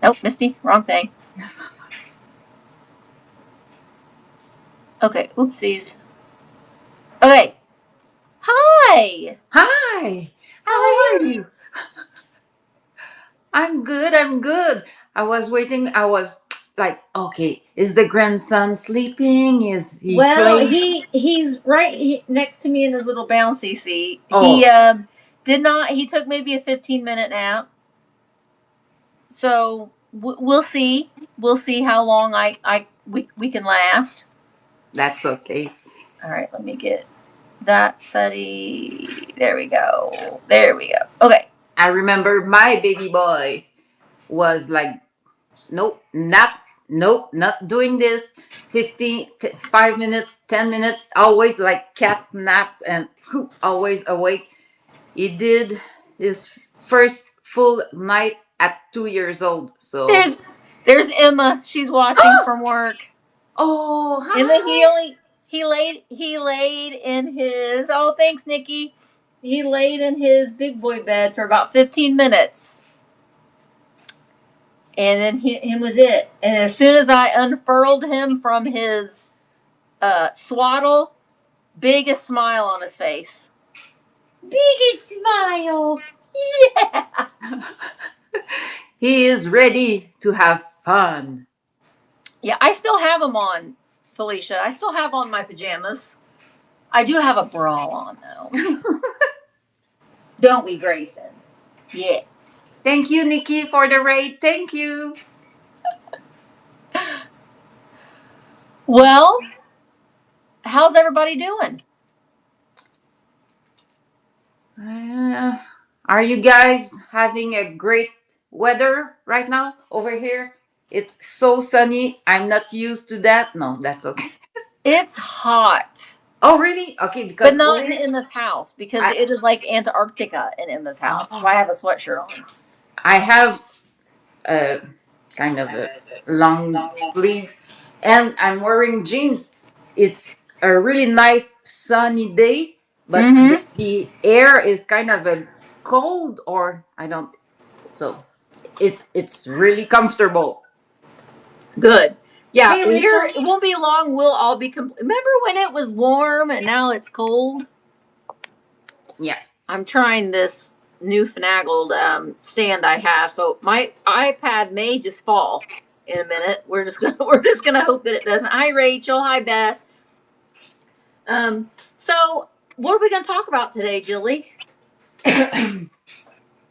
Nope, Misty, wrong thing. Okay, oopsies. Okay. Hi. Hi, How how are are you? you? I'm good, I'm good. I was waiting, I was like, okay, is the grandson sleeping? Is he Well, playing? he's right next to me in his little bouncy seat. He Oh, did not. He took maybe a 15-minute nap. So we'll see. We'll see how long we can last. that's okay. All right, let me get that study. There we go. There we go. Okay. I remember my baby boy was like, nope, nap, nope, not doing this. 5 minutes, 10 minutes, always like cat naps and always awake. He did his first full night at 2 years old. So, There's there's Emma. She's watching from work. oh, Emma, he hi. only he laid in his, oh, thanks, Nikki. He laid in his big boy bed for about 15 minutes. And then him was it. And as soon as I unfurled him from his swaddle, biggest smile on his face. Biggest smile. Yeah. He is ready to have fun. Yeah, I still have him on, Felicia. I still have on my pajamas. I do have a bra on though. Don't we, Grayson? Yes. Thank you, Nikki, for the raid. Thank you. Well, how's everybody doing? Uh, are you guys having a great weather right now over here? It's so sunny. I'm not used to that. No, that's okay. It's hot, Oh, really? Okay, but because not in over Emma's house because I it is like Antarctica in Emma's house. So oh, I have a sweatshirt on. I have a kind of a long sleeve, and I'm wearing jeans. It's a really nice sunny day, but Mm-hmm. the air is kind of a cold, or I don't. So it's really comfortable. Good. Yeah, Hey, here Rachel. it won't be long. We'll all be. Remember when it was warm and now it's cold? Yeah. I'm trying this new finagled stand I have, so my iPad may just fall in a minute. We're just gonna hope that it doesn't. Hi, Rachel. Hi, Beth. So what are we gonna talk about today, Julie?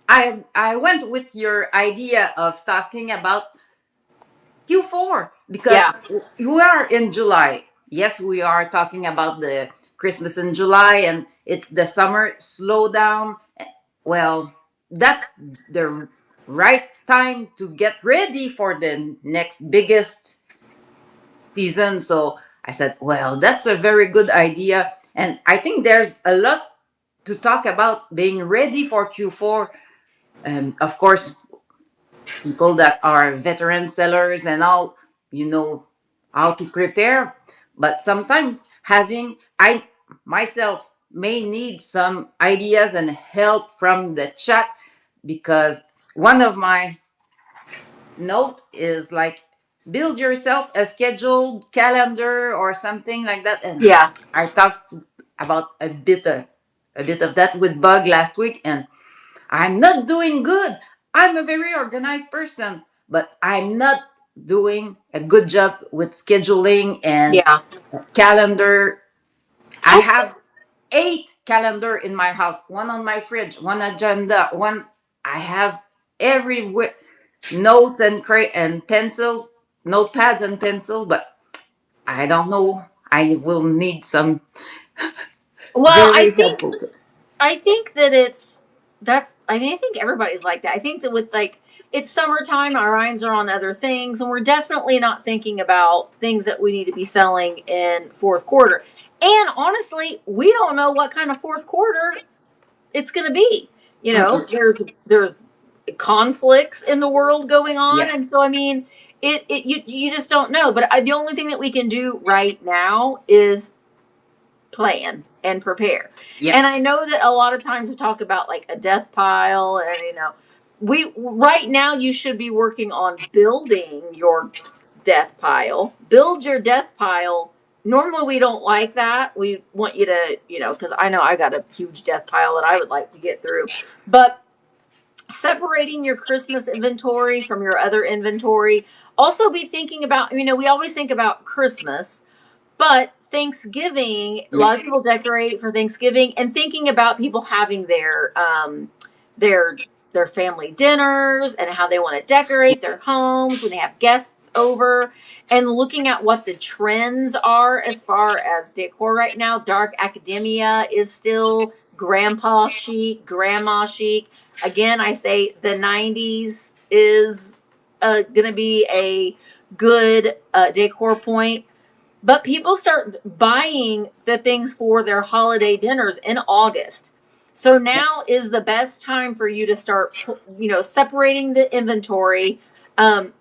I went with your idea of talking about Q4 because Yeah. we are in July. Yes, we are talking about the Christmas in July and it's the summer slowdown. Well, that's the right time to get ready for the next biggest season. So I said, well, that's a very good idea. And I think there's a lot to talk about being ready for Q4. Of course, people that are veteran sellers and all, you know how to prepare. But sometimes having, I myself may need some ideas and help from the chat because one of my note is like build yourself a scheduled calendar or something like that. And Yeah. I talked about a bit of that with Bug last week, and I'm not doing good. I'm a very organized person, but I'm not doing a good job with scheduling and Yeah. calendar. I I have 8 calendar in my house, one on my fridge, one agenda, one I have everywhere notes and and pencils, notepads and pencils, but I don't know. I will need some well, I very think helpful. I think that it's that's I mean I think everybody's like that. I think that with like it's summertime, our minds are on other things, and we're definitely not thinking about things that we need to be selling in fourth quarter. And honestly, we don't know what kind of fourth quarter it's going to be. You know, Mm-mm. there's conflicts in the world going on, Yeah, and so I mean, you just don't know. But the only thing that we can do right now is plan and prepare. yeah, And I know that a lot of times we talk about like a death pile and we right now you should be working on building your death pile. Build your death pile. Normally we don't like that. We want you to, because I know I got a huge death pile that I would like to get through. But separating your Christmas inventory from your other inventory. Also be thinking about, we always think about Christmas, but Thanksgiving, a Yeah. lot of people decorate for Thanksgiving, and thinking about people having their their family dinners and how they want to decorate their homes when they have guests over, and looking at what the trends are as far as decor right now. Dark academia is still grandpa chic, grandma chic. Again, I say the 90s is going to be a good decor point, but people start buying the things for their holiday dinners in August. So Yeah. now is the best time for you to start, separating the inventory. I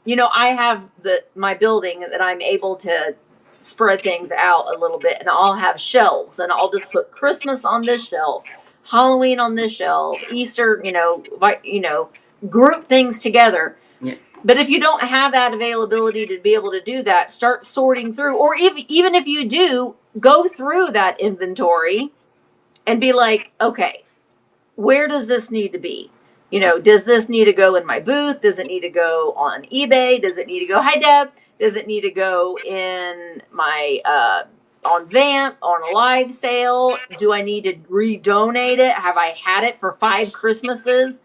have my building that I'm able to spread things out a little bit, and I'll have shelves, and I'll just put Christmas on this shelf, Halloween on this shelf, Easter, group things together. Yeah. But if you don't have that availability to be able to do that, start sorting through. Or even if you do, go through that inventory and be like, okay, where does this need to be? Does this need to go in my booth? Does it need to go on eBay? Does it need to go, hi Deb? Does it need to go in my on VAMP on a live sale? Do I need to redonate it? Have I had it for 5 Christmases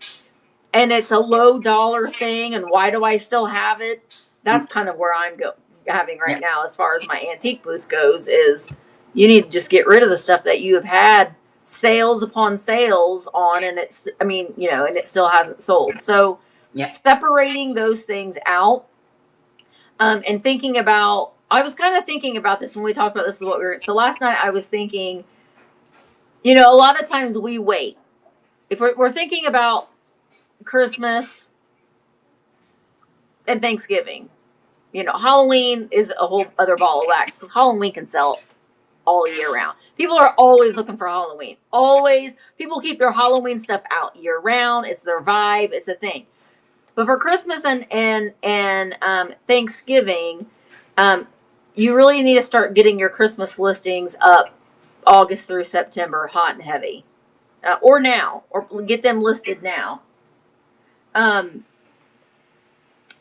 and it's a low dollar thing, and why do I still have it? That's Mm. kind of where I'm having right Yeah. now as far as my antique booth goes. Is you need to just get rid of the stuff that you have had sales upon sales on, and and it still hasn't sold. So Yeah. separating those things out, and thinking about, I was kind of thinking about this when we talked about this, is what we were, so last night I was thinking, a lot of times we wait. If we're thinking about Christmas and Thanksgiving. Halloween is a whole other ball of wax, because Halloween can sell all year round. People are always looking for Halloween. Always. People keep their Halloween stuff out year round. It's their vibe. It's a thing. But for Christmas and Thanksgiving, you really need to start getting your Christmas listings up August through September, hot and heavy, or now, or get them listed now.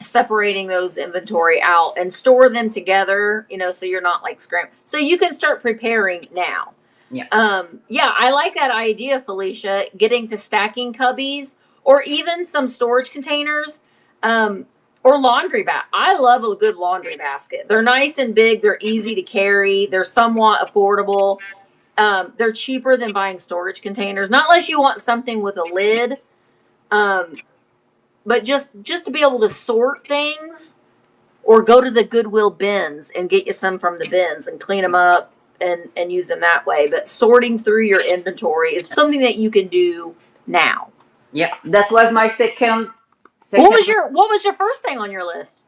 Separating those inventory out and store them together, so you're not like scrambling. So you can start preparing now. Yeah. Yeah, I like that idea, Felicia, getting to stacking cubbies or even some storage containers, or laundry basket. I love a good laundry basket. They're nice and big. They're easy to carry. They're somewhat affordable. They're cheaper than buying storage containers, not unless you want something with a lid. But just to be able to sort things, or go to the Goodwill bins and get you some from the bins and clean them up and use them that way. But sorting through your inventory is something that you can do now. Yeah. That was my second. What was your first thing on your list?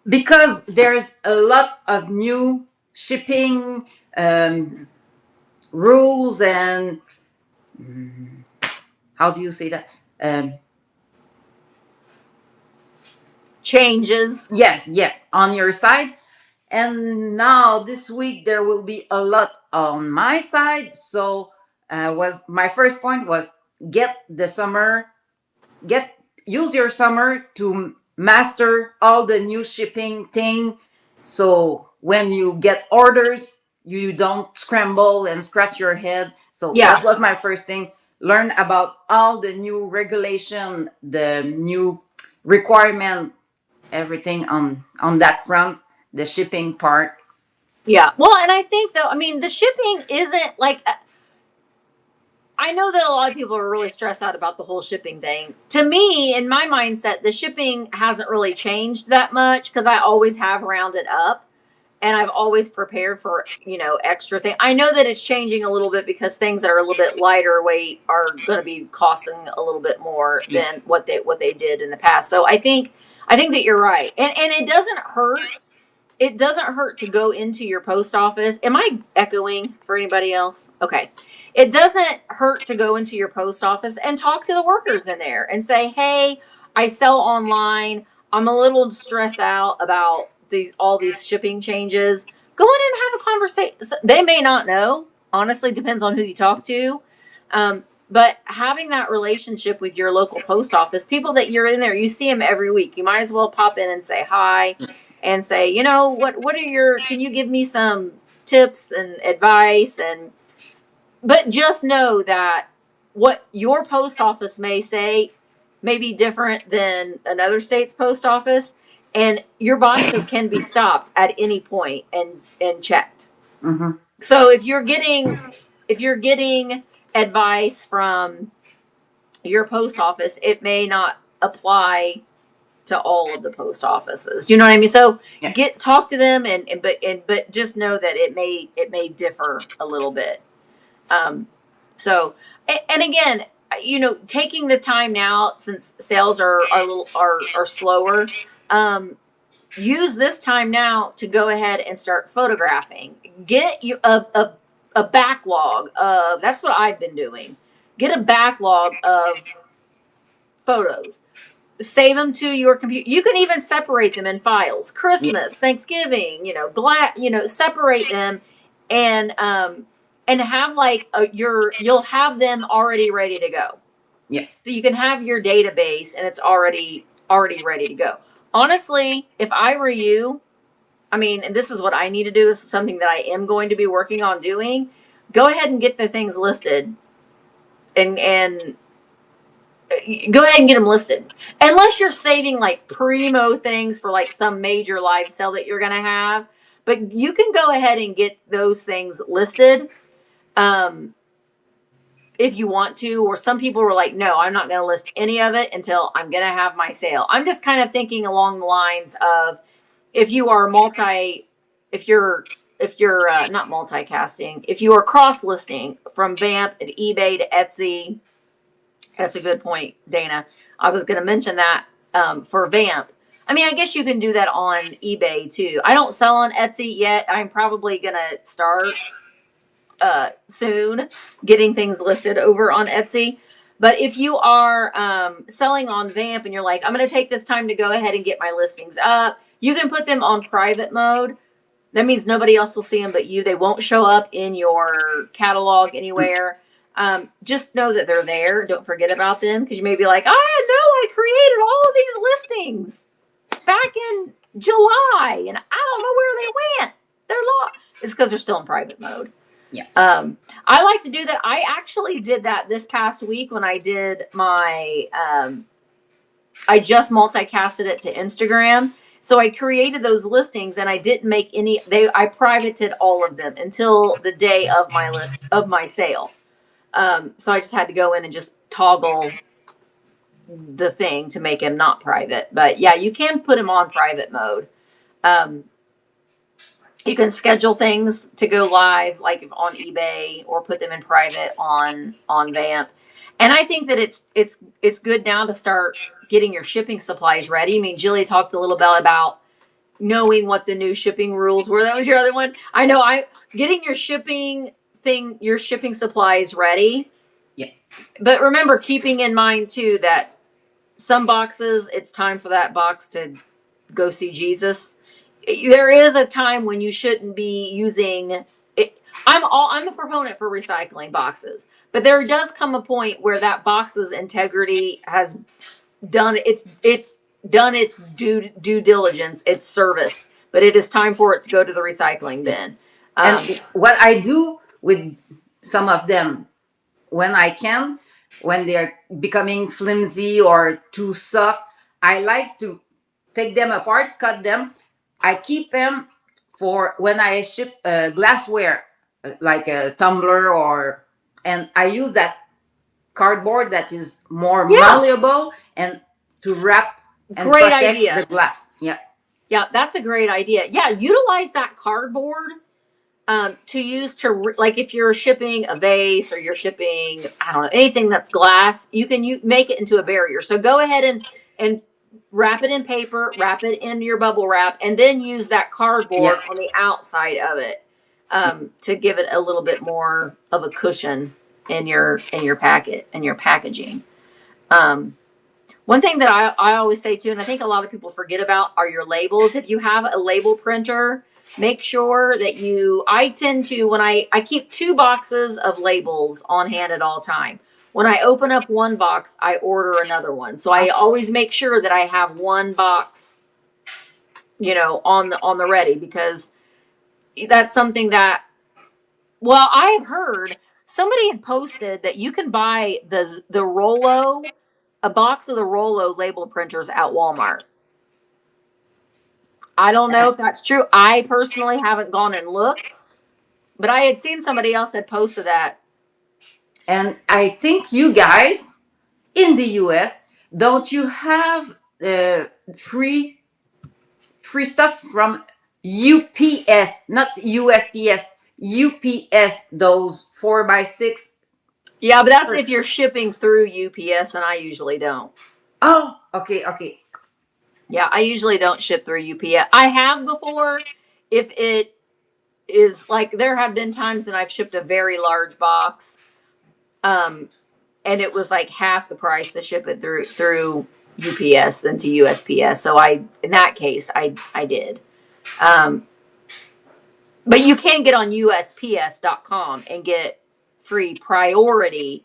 Because there's a lot of new shipping rules and how do you say that? Changes. Yeah, yeah, on your side. And now this week there will be a lot on my side. So was my first point was get the summer, get use your summer to master all the new shipping thing. So when you get orders, you don't scramble and scratch your head. So Yeah. that was my first thing. Learn about all the new regulation, the new requirement, everything on that front, the shipping part. Yeah. Well, and I think though, the shipping isn't like, I know that a lot of people are really stressed out about the whole shipping thing. To me, in my mindset, the shipping hasn't really changed that much, because I always have rounded up and I've always prepared for, extra thing. I know that it's changing a little bit because things that are a little bit lighter weight are going to be costing a little bit more than what they did in the past. So I think that you're right. And it doesn't hurt it doesn't hurt to go into your post office. Am I echoing for anybody else? Okay. It doesn't hurt to go into your post office and talk to the workers in there and say, "Hey, I sell online. I'm a little stressed out about all these shipping changes." Go in and have a conversation. They may not know. Honestly, depends on who you talk to. But having that relationship with your local post office, people that you're in there, you see them every week. You might as well pop in and say hi and say, what are can you give me some tips and advice? But just know that what your post office may say may be different than another state's post office, and your boxes can be stopped at any point and checked. Mm-hmm. So if you're getting advice from your post office, it may not apply to all of the post offices. You know what I mean? So talk to them but just know that it may differ a little bit. So, and again, taking the time now, since sales are slower, use this time now to go ahead and start photographing. Get you a backlog of, that's what I've been doing. Get a backlog of photos. Save them to your computer. You can even separate them in files. Christmas, Thanksgiving, separate them and have you'll have them already ready to go. Yeah. So you can have your database and it's already ready to go. Honestly, if I were you, and this is what I need to do, is something that I am going to be working on doing. Go ahead and get the things listed and go ahead and get them listed. Unless you're saving like primo things for like some major live sale that you're going to have. But you can go ahead and get those things listed if you want to. Or some people were like, no, I'm not going to list any of it until I'm going to have my sale. I'm just kind of thinking along the lines of, if you are if you're not multicasting, if you are cross listing from VAMP and eBay to Etsy. That's a good point, Dana. I was going to mention that for VAMP. I guess you can do that on eBay too. I don't sell on Etsy yet. I'm probably going to start soon getting things listed over on Etsy. But if you are selling on VAMP and you're like, I'm going to take this time to go ahead and get my listings up, you can put them on private mode. That means nobody else will see them but you. They won't show up in your catalog anywhere. Just know that they're there. Don't forget about them, because you may be like, I created all of these listings back in July and I don't know where they went. They're lost. It's because they're still in private mode. Yeah. I like to do that. I actually did that this past week when I did my, I just multicasted it to Instagram. So I created those listings and I didn't make I privated all of them until the day of my sale. So I just had to go in and just toggle the thing to make him not private. But yeah, you can put him on private mode. You can schedule things to go live, like on eBay, or put them in private on VAMP. And I think that it's good now to start getting your shipping supplies ready. Jilly talked a little bit about knowing what the new shipping rules were. That was your other one. I know. Getting your shipping supplies ready. Yeah. But remember, keeping in mind too that some boxes, it's time for that box to go see Jesus. There is a time when you shouldn't be using it. I'm a proponent for recycling boxes, but there does come a point where that box's integrity has done its due diligence, its service, but it is time for it to go to the recycling bin. And what I do with some of them, when I can, when they're becoming flimsy or too soft, I like to take them apart, cut them. I keep them for when I ship glassware, like a tumbler, and I use that cardboard that is more malleable and to wrap and great protect idea. The glass. Yeah, that's a great idea. Yeah, utilize that cardboard to use like if you're shipping a vase or you're shipping, I don't know, anything that's glass, you can make it into a barrier. So go ahead and wrap it in paper, wrap it in your bubble wrap, and then use that Yeah. cardboard on the outside of it to give it a little bit more of a cushion in your packet and your packaging. Um, One thing that I always say too, and I think a lot of people forget about, are your labels. If you have a label printer, make sure that I tend to, when I keep 2 boxes of labels on hand at all time. When I open up one box, I order another one. So I always make sure that I have one box, on the ready, because that's something that, well, I have heard somebody had posted that you can buy the Rollo, a box of the Rollo label printers at Walmart. I don't know if that's true. I personally haven't gone and looked, but I had seen somebody else had posted that. And I think you guys in the US, don't you have free stuff from UPS, not USPS, UPS, those 4x6? Yeah, but that's if you're shipping through UPS, and I usually don't. Oh, okay, okay. Yeah, I usually don't ship through UPS. I have before, if it is like, there have been times that I've shipped a very large box, and it was like half the price to ship it through UPS than to USPS. So in that case, I did. Um, but you can get on USPS.com and get free priority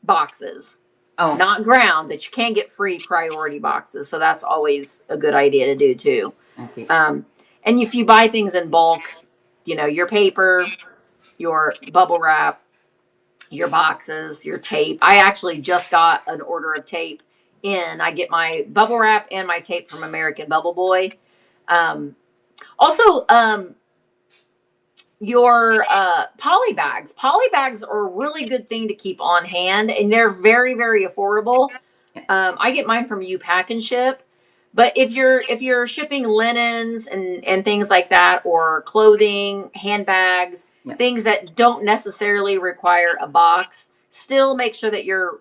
boxes. Oh, Not ground, but you can get free priority boxes. So that's always a good idea to do too. okay. And if you buy things in bulk, your paper, your bubble wrap, your boxes, your tape. I actually just got an order of tape in. I get my bubble wrap and my tape from American Bubble Boy. Also, your poly bags. Poly bags are a really good thing to keep on hand, and they're very, very affordable. I get mine from You Pack and Ship. But if you're shipping linens and things like that, or clothing, handbags, Yeah. things that don't necessarily require a box, still make sure that you're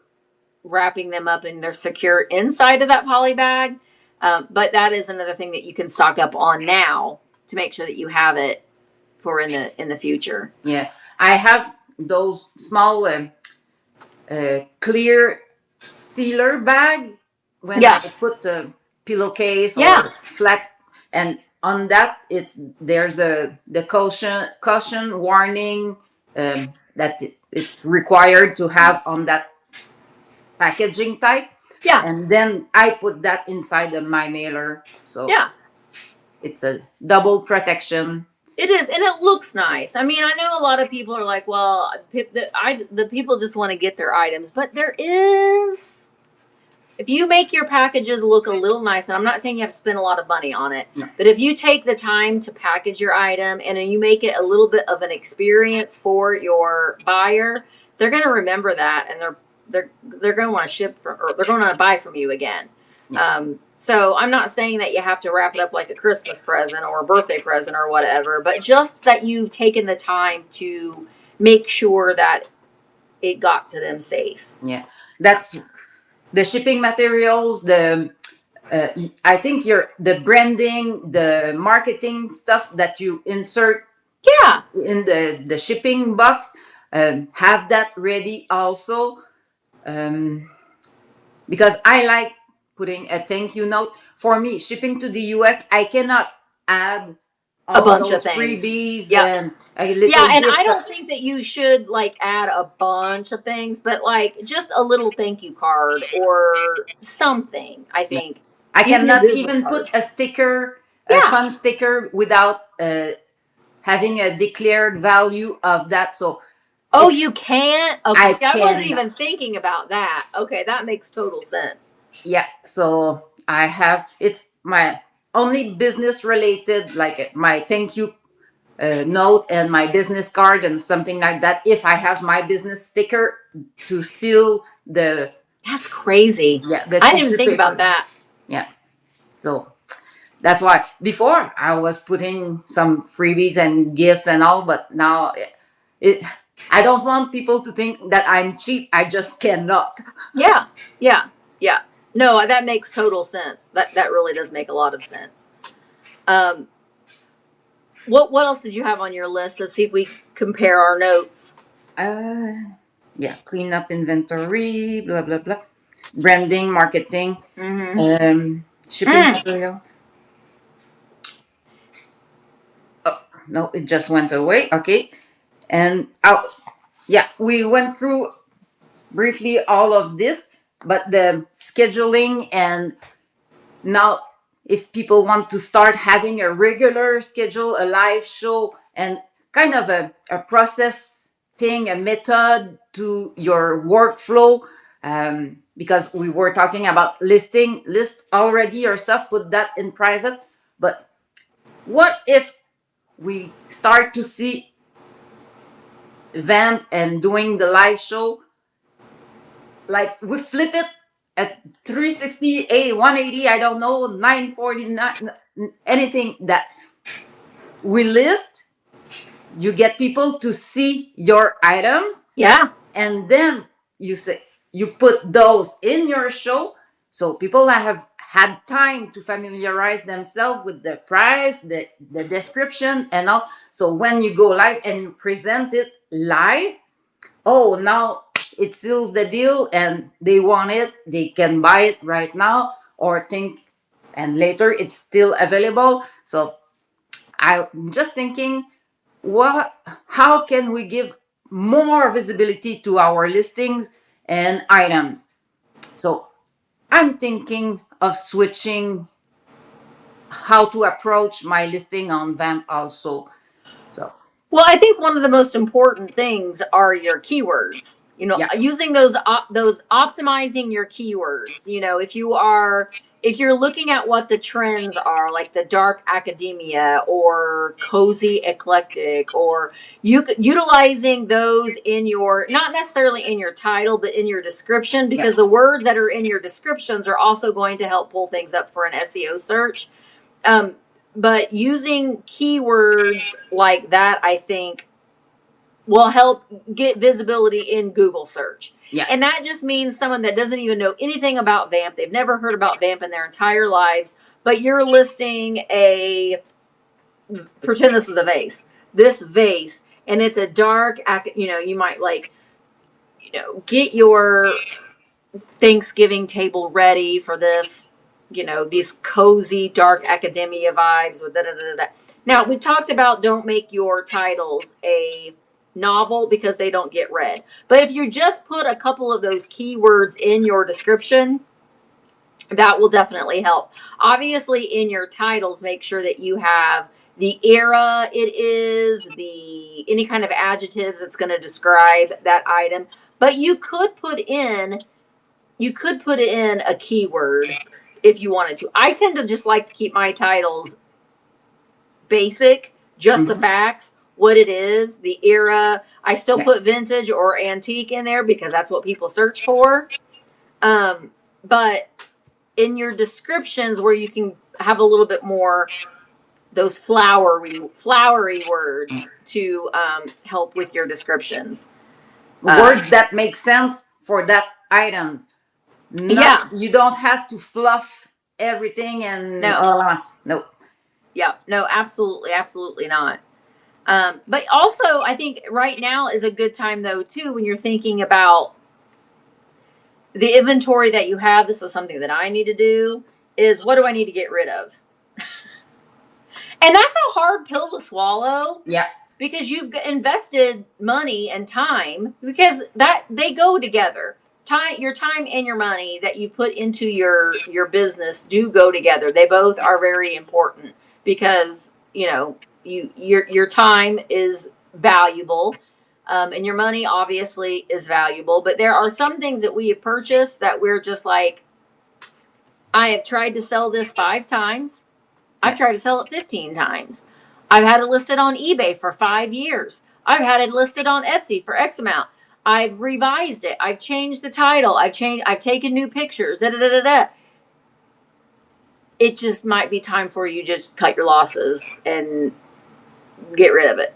wrapping them up and they're secure inside of that poly bag. But that is another thing that you can stock up on now to make sure that you have it for in the future. Yeah, I have those small clear sealer bag when I Yeah. put the pillowcase or Yeah. flat, and on that there's the caution warning that it's required to have on that packaging type. Yeah. And then I put that inside of my mailer, so Yeah. it's a double protection. It is, and it looks nice. I mean, I know a lot of people are like, "Well, the people just want to get their items," but if you make your packages look a little nice, and I'm not saying you have to spend a lot of money on it, No. but if you take the time to package your item and then you make it a little bit of an experience for your buyer, they're going to remember that, and they're going to want to ship from, or they're going to buy from you again. So I'm not saying that you have to wrap it up like a Christmas present or a birthday present or whatever, but just that you've taken the time to make sure that it got to them safe. Yeah, that's the shipping materials. I think the branding, the marketing stuff that you insert Yeah. in the shipping box, have that ready also, because I like putting a thank you note. For me, shipping to the US, I cannot add A all bunch those of things. freebies Yep. and a little Yeah, and gift. I don't think that you should like add a bunch of things, but like just a little thank you card or something. I think I even a cannot business even card. put a sticker, a Yeah. fun sticker, without having a declared value of that. So Oh, you can't? Okay, I see, I wasn't can. even thinking about that. Okay, that makes total sense. Yeah, so I have, it's my only business related, like my thank you note and my business card and something like that. If I have my business sticker to seal the, That's crazy. yeah, the I didn't tissue even think paper. about that. Yeah, so that's why before I was putting some freebies and gifts and all, but now it I don't want people to think that I'm cheap. I just cannot. Yeah, yeah, yeah. No, that makes total sense. That really does make a lot of sense. Um, what else did you have on your list? Let's see if we compare our notes. Yeah, clean up inventory, blah blah blah, branding, marketing, Mm-hmm. shipping material. Oh no, it just went away. Okay, and out. Yeah, we went through briefly all of this, but the scheduling and now if people want to start having a regular schedule, a live show, and kind of a process thing, a method to your workflow, because we were talking about list already your stuff, put that in private. But what if we start to see vamp and doing the live show, like we flip it at 360, 180, I don't know, 949, anything that we list, you get people to see your items, Yeah. and then you say you put those in your show, so people have had time to familiarize themselves with the price, the description and all. So when you go live and you present it live, oh, now it seals the deal and they want it, they can buy it right now or think, and later it's still available. So I'm just thinking, what, how can we give more visibility to our listings and items? So I'm thinking of switching how to approach my listing on vamp also. So Well, I think one of the most important things are your keywords. You know, yeah, using those optimizing your keywords. You know, if you're looking at what the trends are, like the dark academia or cozy eclectic, or utilizing those in your, not necessarily in your title, but in your description, yeah, because the words that are in your descriptions are also going to help pull things up for an SEO search. Um, but using keywords like that, I think, will help get visibility in Google search. yeah, And that just means someone that doesn't even know anything about VAMP, they've never heard about VAMP in their entire lives, but you're listing a, pretend this is a vase, this vase, and it's a dark, you know, you might like, you know, get your Thanksgiving table ready for this, you know, these cozy dark academia vibes with da da da da. Now, we talked about don't make your titles a novel because they don't get read. But if you just put a couple of those keywords in your description, that will definitely help. Obviously, in your titles, make sure that you have the era it is, the any kind of adjectives that's going to describe that item. But you could put in a keyword if you wanted to. I tend to just like to keep my titles basic, just the mhm, facts, what it is, the era. I still yeah, put vintage or antique in there because that's what people search for. But in your descriptions, where you can have a little bit more those flowery words to help with your descriptions. words that make sense for that item. Not, Yeah, you don't have to fluff everything and no, no. yeah, no, absolutely, absolutely not. But also, I think right now is a good time, though, too, when you're thinking about the inventory that you have. This is something that I need to do, is what do I need to get rid of? And that's a hard pill to swallow Yeah, because you've invested money and time, because that they go together. Your time and your money that you put into your business do go together. They both are very important because, you know, your time is valuable, and your money obviously is valuable. But there are some things that we have purchased that we're just like, I have tried to sell this 5 times. I've yeah, tried to sell it 15 times. I've had it listed on eBay for 5 years. I've had it listed on Etsy for X amount. I've revised it. I've changed the title. I've taken new pictures. Da, da, da, da, da. It just might be time for you just cut your losses and get rid of it.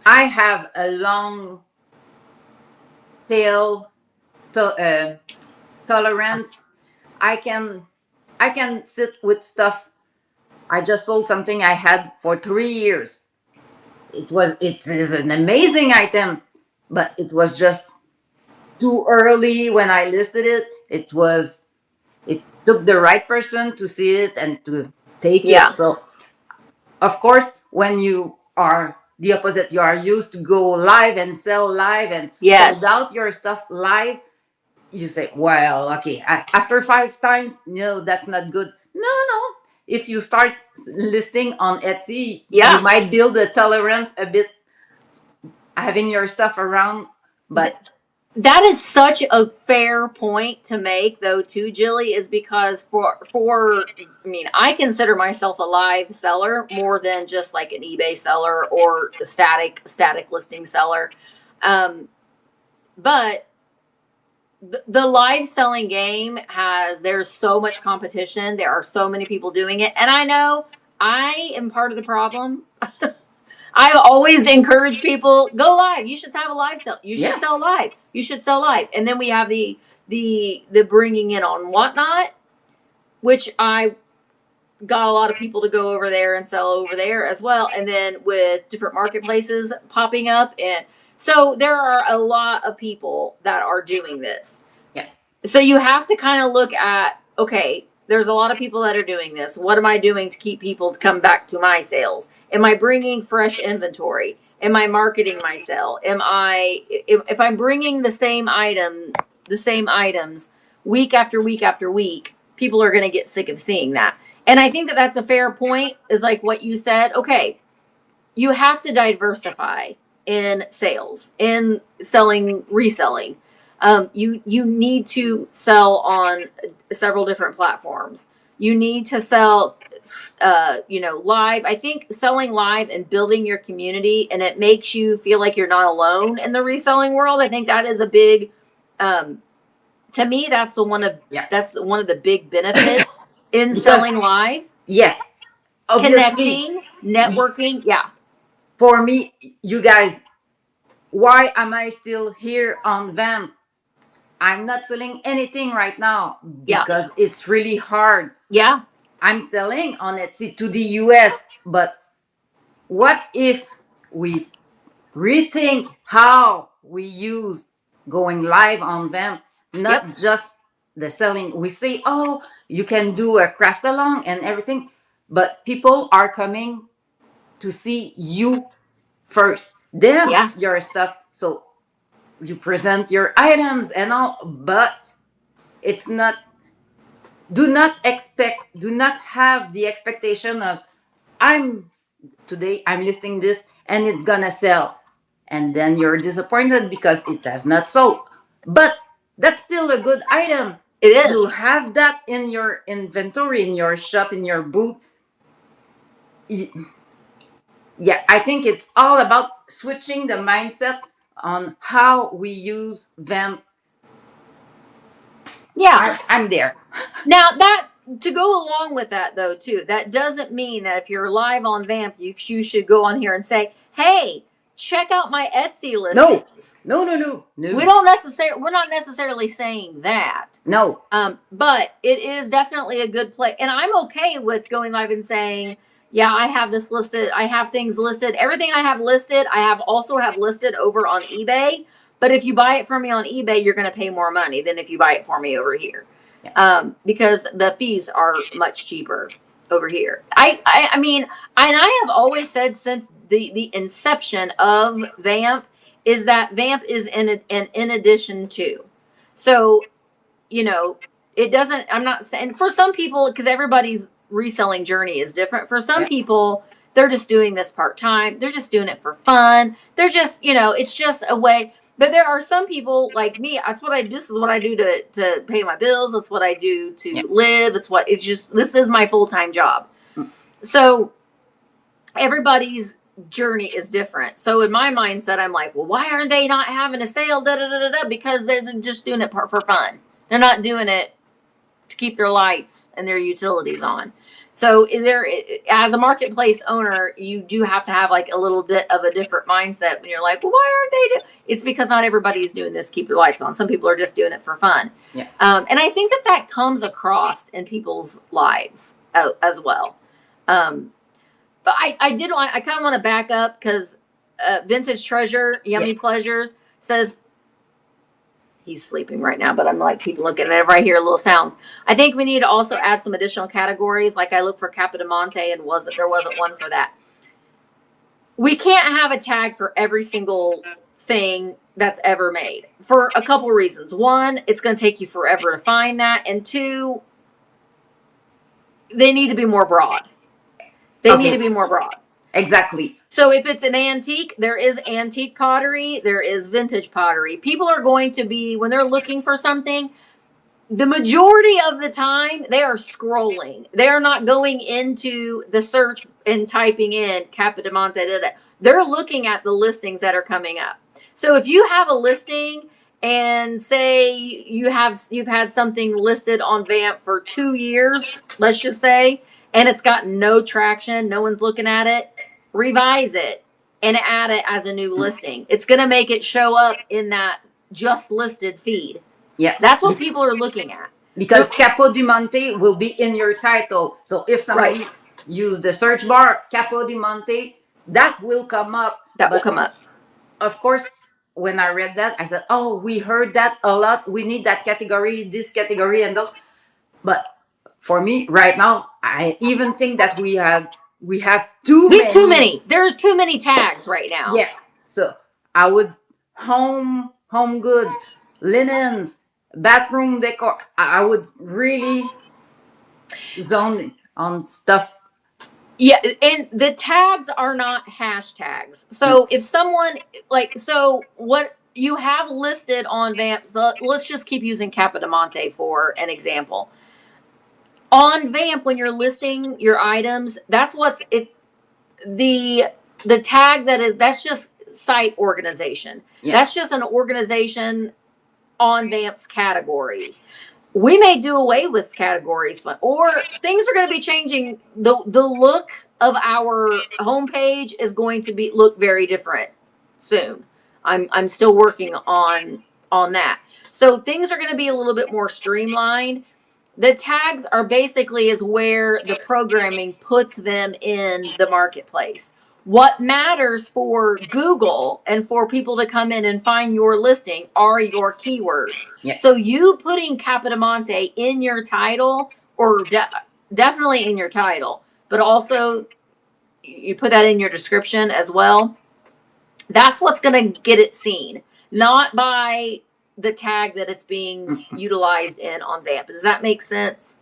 I have a long tail to, tolerance I can I can sit with stuff. I just sold something I had for 3 years. It is an amazing item, but it was just too early when I listed it. It took the right person to see it and to take it. Yeah. So of course, when you are the opposite, you are used to go live and sell live and sold Yes. out your stuff live. You say, well, okay, after 5 times, no, that's not good. No, no. If you start listing on Etsy, you Yeah. might build a tolerance a bit having your stuff around, Th- but that is such a fair point to make, though, too, Jilly, is because I mean, I consider myself a live seller more than just like an eBay seller or a static listing seller. Um, but the live selling game there's so much competition. There are so many people doing it, and I know I am part of the problem. I've always encouraged people, go live. You should have a live sell. You should yeah, sell live. You should sell live. And then we have the bringing in on Whatnot, which I got a lot of people to go over there and sell over there as well. And then with different marketplaces popping up, and so there are a lot of people that are doing this. yeah. So you have to kind of look at, okay, there's a lot of people that are doing this. What am I doing to keep people to come back to my sales? Am I bringing fresh inventory? Am I marketing my sale? If I'm bringing the same items week after week after week, people are going to get sick of seeing that. And I think that that's a fair point, is like what you said. Okay, you have to diversify in sales, in selling, reselling. You need to sell on several different platforms. You need to sell, live. I think selling live and building your community, and it makes you feel like you're not alone in the reselling world. I think that is a big, um, to me, Yeah. that's one of the big benefits in Because selling live. yeah, obviously, Connecting, networking. Yeah. for me, you guys, why am I still here on VAMP? I'm not selling anything right now Yeah. because it's really hard. Yeah. I'm selling on Etsy to the US, but what if we rethink how we use going live on them, Yep. not just the selling? We say, oh, you can do a craft along and everything, but people are coming to see you first, then Yeah. your stuff. So you present your items and all, but it's not, do not have the expectation of, I'm today I'm listing this and it's gonna sell, and then you're disappointed because it has not sold, but that's still a good item. It You is. have that in your inventory, in your shop, in your booth. Yeah, I think it's all about switching the mindset on how we use them. Yeah. I'm there. Now that to go along with that though too, that doesn't mean that if you're live on Vamp, you should go on here and say, "Hey, check out my Etsy No, listings." no, no, no, no, We're not necessarily saying that. no. But it is definitely a good play, and I'm okay with going live and saying, "Yeah, I have this listed. I have things listed. Everything I have listed, I have listed over on eBay. But if you buy it from me on eBay, you're going to pay more money than if you buy it for me over here, Yeah. because the fees are much cheaper over here. I mean, and I have always said since the inception of Vamp is that Vamp is in addition to. So you know, it doesn't, I'm not saying for some people, because everybody's reselling journey is different. For some Yeah. people, they're just doing this part time. They're just doing it for fun. They're just, it's just a way. But there are some people like me. This is what I do to pay my bills. That's what I do Yeah. to live. This is my full time job. So everybody's journey is different. So in my mindset, I'm like, well, why aren't they not having a sale? Da da da da da. Because they're just doing it for fun. They're not doing it to keep their lights and their utilities on. So there, as a marketplace owner, you do have to have like a little bit of a different mindset when you're like, well, why aren't they doing? It's because not everybody's doing this. Keep their lights on. Some people are just doing it for fun. Yeah. And I think that comes across in people's lives as well. But I kind of want to back up because Vintage Treasure, Yummy Pleasures says, he's sleeping right now, but I'm like, keep looking whenever I hear little sounds. I think we need to also add some additional categories. Like I look for Capodimonte and there wasn't one for that. We can't have a tag for every single thing that's ever made for a couple reasons. One, it's going to take you forever to find that. And two, they need to be more broad. They need to be more broad. Exactly. So if it's an antique, there is antique pottery, there is vintage pottery. People are going to be, when they're looking for something, the majority of the time, they are scrolling. They are not going into the search and typing in Capodimonte. They're looking at the listings that are coming up. So if you have a listing and say you've had something listed on VAMP for 2 years, let's just say, and it's got no traction, no one's looking at it, revise it and add it as a new listing. It's going to make it show up in that just listed feed. Yeah. That's what people are looking at. Because Capodimonte will be in your title. So if somebody use the search bar, Capodimonte, that will come up. That will come up. Of course, when I read that, I said, oh, we heard that a lot. We need that category, this category, and those. But for me, right now, I even think that we have too many. There's too many tags right now. Yeah. So I would home goods, linens, bathroom decor. I would really zone on stuff. Yeah, and the tags are not hashtags. So if someone what you have listed on VAMP, let's just keep using Capodimonte for an example. On VAMP, when you're listing your items, that's the tag that's just site organization. Yeah. That's just an organization on VAMP's categories. We may do away with categories, or things are going to be changing. The look of our homepage is going to look very different soon. I'm still working on that. So things are going to be a little bit more streamlined. The tags are basically is where the programming puts them in the marketplace. What matters for Google and for people to come in and find your listing are your keywords. Yeah. So you putting Capodimonte in your title, or definitely in your title, but also you put that in your description as well. That's what's going to get it seen, not by the tag that it's being utilized in on VAMP. Does that make sense?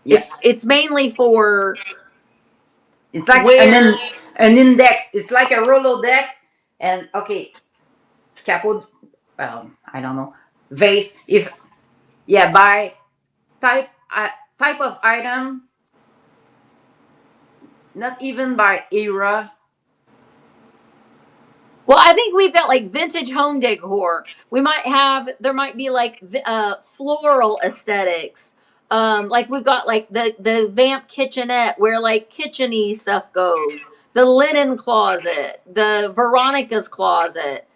Yes. It's mainly for... It's like an index. It's like a Rolodex. And okay, Capod, I don't know, vase. By type of item, not even by era. Well, I think we've got like vintage home decor. There might be like floral aesthetics. Like we've got like the VAMP kitchenette where like kitchen-y stuff goes. The linen closet, the Veronica's closet.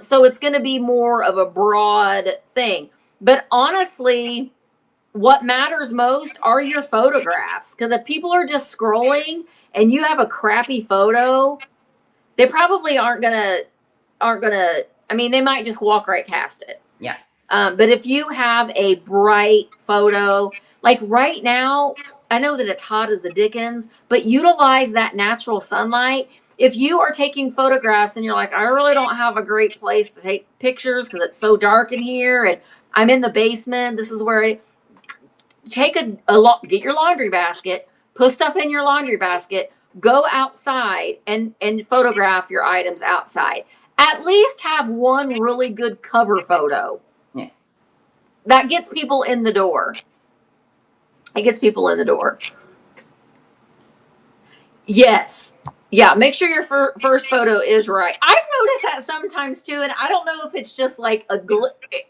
So it's going to be more of a broad thing. But honestly, what matters most are your photographs. Because if people are just scrolling and you have a crappy photo, they probably aren't gonna. I mean, they might just walk right past it. Yeah. But if you have a bright photo, like right now, I know that it's hot as the dickens, but utilize that natural sunlight. If you are taking photographs and you're like, I really don't have a great place to take pictures because it's so dark in here, and I'm in the basement. This is where get your laundry basket, put stuff in your laundry basket. Go outside and photograph your items outside. At least have one really good cover photo. Yeah. That gets people in the door. It gets people in the door. Yes. Yeah, make sure your first photo is right. I've noticed that sometimes too, and I don't know if it's just like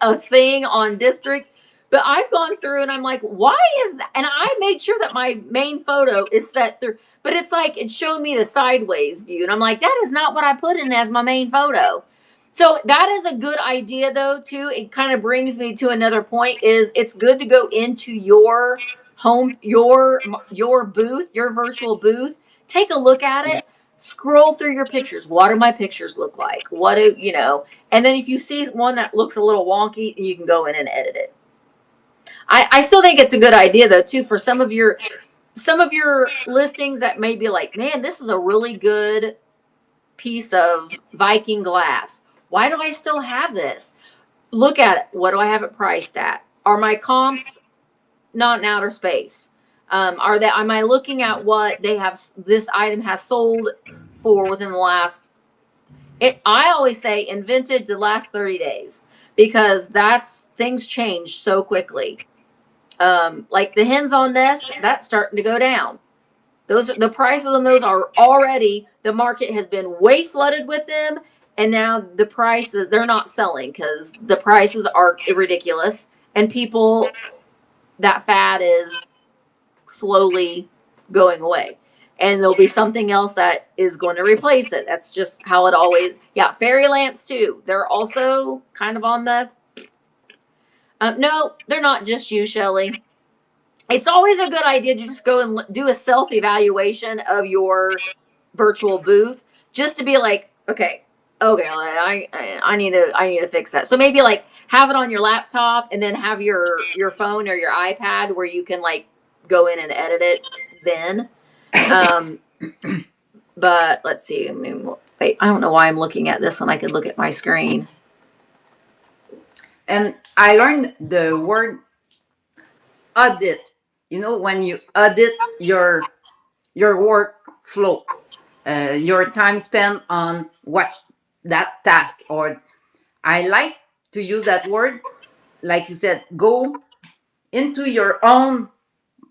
a thing on District, But I've gone through and I'm like, why is that? And I made sure that my main photo is set through, but it's like it showed me the sideways view. And I'm like, that is not what I put in as my main photo. So that is a good idea though, too. It kind of brings me to another point is it's good to go into your home, your booth, your virtual booth, take a look at Yeah. it, scroll through your pictures. What do my pictures look like? What do you know? And then if you see one that looks a little wonky, you can go in and edit it. I still think it's a good idea though too for some of your listings that may be like, man, this is a really good piece of Viking glass. Why do I still have this? Look at it. What do I have it priced at? Are my comps not in outer space? Are they? Am I looking at what they have? This item has sold for within the last. I always say in vintage the last 30 days because that's things change so quickly. Like the hens on nest, that's starting to go down. Those the prices on those are already the market has been way flooded with them, and now the prices they're not selling because the prices are ridiculous, and people that fad is slowly going away. And there'll be something else that is going to replace it. That's just how it always. Yeah, fairy lamps too. They're also kind of on the. No, they're not just you, Shelly. It's always a good idea to just go and do a self evaluation of your virtual booth, just to be like, okay, I need to fix that. So maybe like have it on your laptop and then have your phone or your iPad where you can like go in and edit it then. Um, but let's see. I mean, wait, I don't know why I'm looking at this when I could look at my screen. And I learned the word audit. You know, when you audit your workflow, your time spent on what that task, or I like to use that word, like you said, go into your own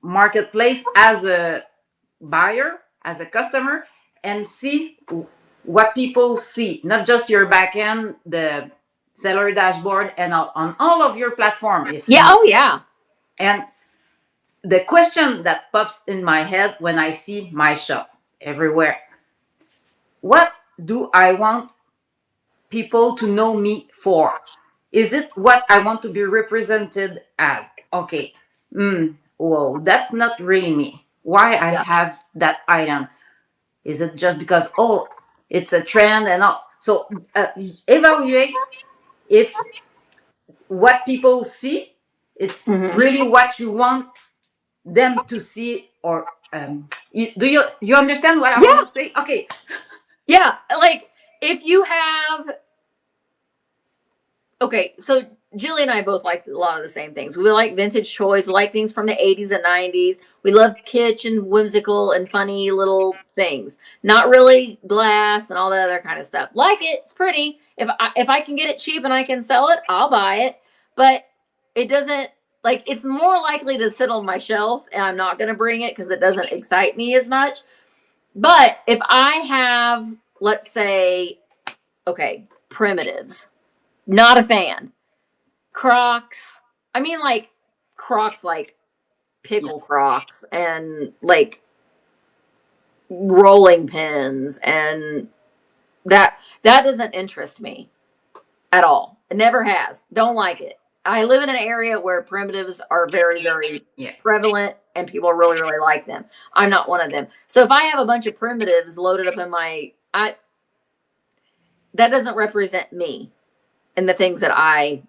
marketplace as a buyer, as a customer, and see what people see, not just your back end, the seller dashboard, and on all of your platform. If Yeah. you Oh yeah. and the question that pops in my head when I see my shop everywhere, what do I want people to know me for? Is it what I want to be represented as? Okay, well, that's not really me. Why I Yeah. have that item? Is it just because, oh, it's a trend and all? So evaluate if what people see, it's Mm-hmm. really what you want them to see, or you understand what I want Yeah. to say? Okay. Yeah. Like if you have okay, so Julie and I both like a lot of the same things. We like vintage toys, we like things from the 80s and 90s. We love kitsch and whimsical and funny little things. Not really glass and all that other kind of stuff. Like it, it's pretty. If I can get it cheap and I can sell it, I'll buy it. But it doesn't like it's more likely to sit on my shelf and I'm not going to bring it because it doesn't excite me as much. But if I have, let's say, okay, primitives, not a fan. Crocs. I mean, like Crocs, like Yeah. pickle Crocs, and like rolling pins, and that doesn't interest me at all. It never has. Don't like it. I live in an area where primitives are very, very Yeah. prevalent, and people really, really like them. I'm not one of them. So if I have a bunch of primitives loaded up in that doesn't represent me and the things that I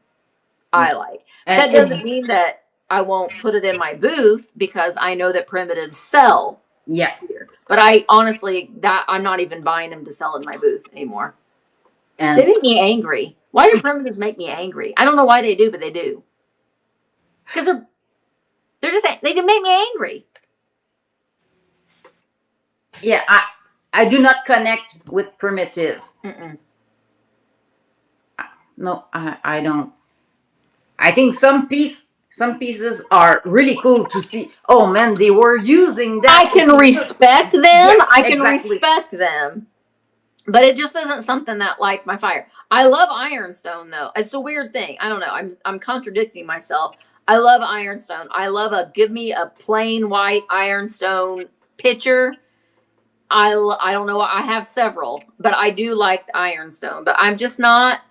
Yeah. like. And That doesn't mean that I won't put it in my booth because I know that primitives sell yeah. here. But I honestly, that I'm not even buying them to sell in my booth anymore. They And make me angry. Why do primitives make me angry? I don't know why they do, but they do. Because they're just they make me angry. yeah, I do not connect with primitives. Mm-mm. No, I don't. I think some pieces are really cool to see. Oh man, they were using I that. can respect them. Yeah, I can exactly. respect them. But it just isn't something that lights my fire. I love ironstone though. It's a weird thing. I don't know. I'm contradicting myself. I love ironstone. I love give me a plain white ironstone pitcher. I don't know. I have several, but I do like the ironstone. But I'm just not.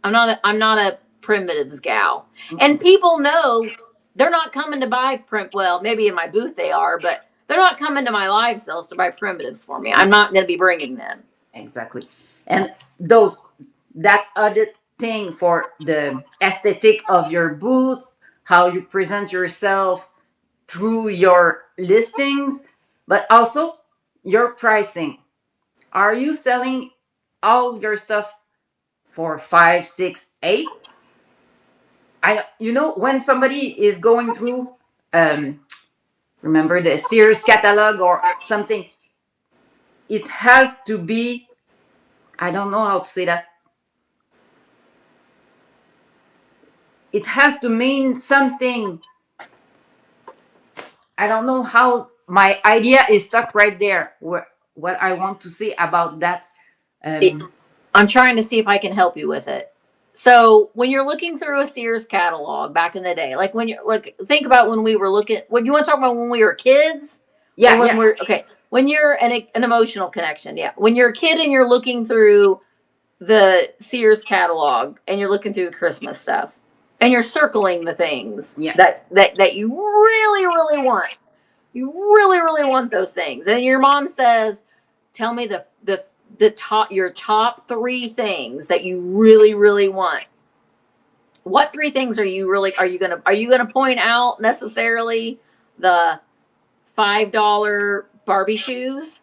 I'm not a primitives gal. And people know they're not coming to buy well, maybe in my booth they are, but they're not coming to my live sales to buy primitives for me. I'm not going to be bringing them. Exactly. And those that other thing for the aesthetic of your booth, how you present yourself through your listings, but also your pricing. Are you selling all your stuff for 5, 6, 8? When somebody is going through, remember the Sears catalog or something, it has to be, I don't know how to say that. It has to mean something. I don't know how my idea is stuck right there. What I want to say about that. I'm trying to see if I can help you with it. So when you're looking through a Sears catalog back in the day, like when you're like, think about when we were looking. What you want to talk about when we were kids? Yeah, or when yeah. we're okay. When you're an emotional connection, yeah. When you're a kid and you're looking through the Sears catalog and you're looking through the Christmas stuff and you're circling the things Yeah. that you really, really want. You really, really want those things. And your mom says, tell me the your top 3 things that you really, really want. What 3 things are you gonna point out necessarily the $5 Barbie shoes,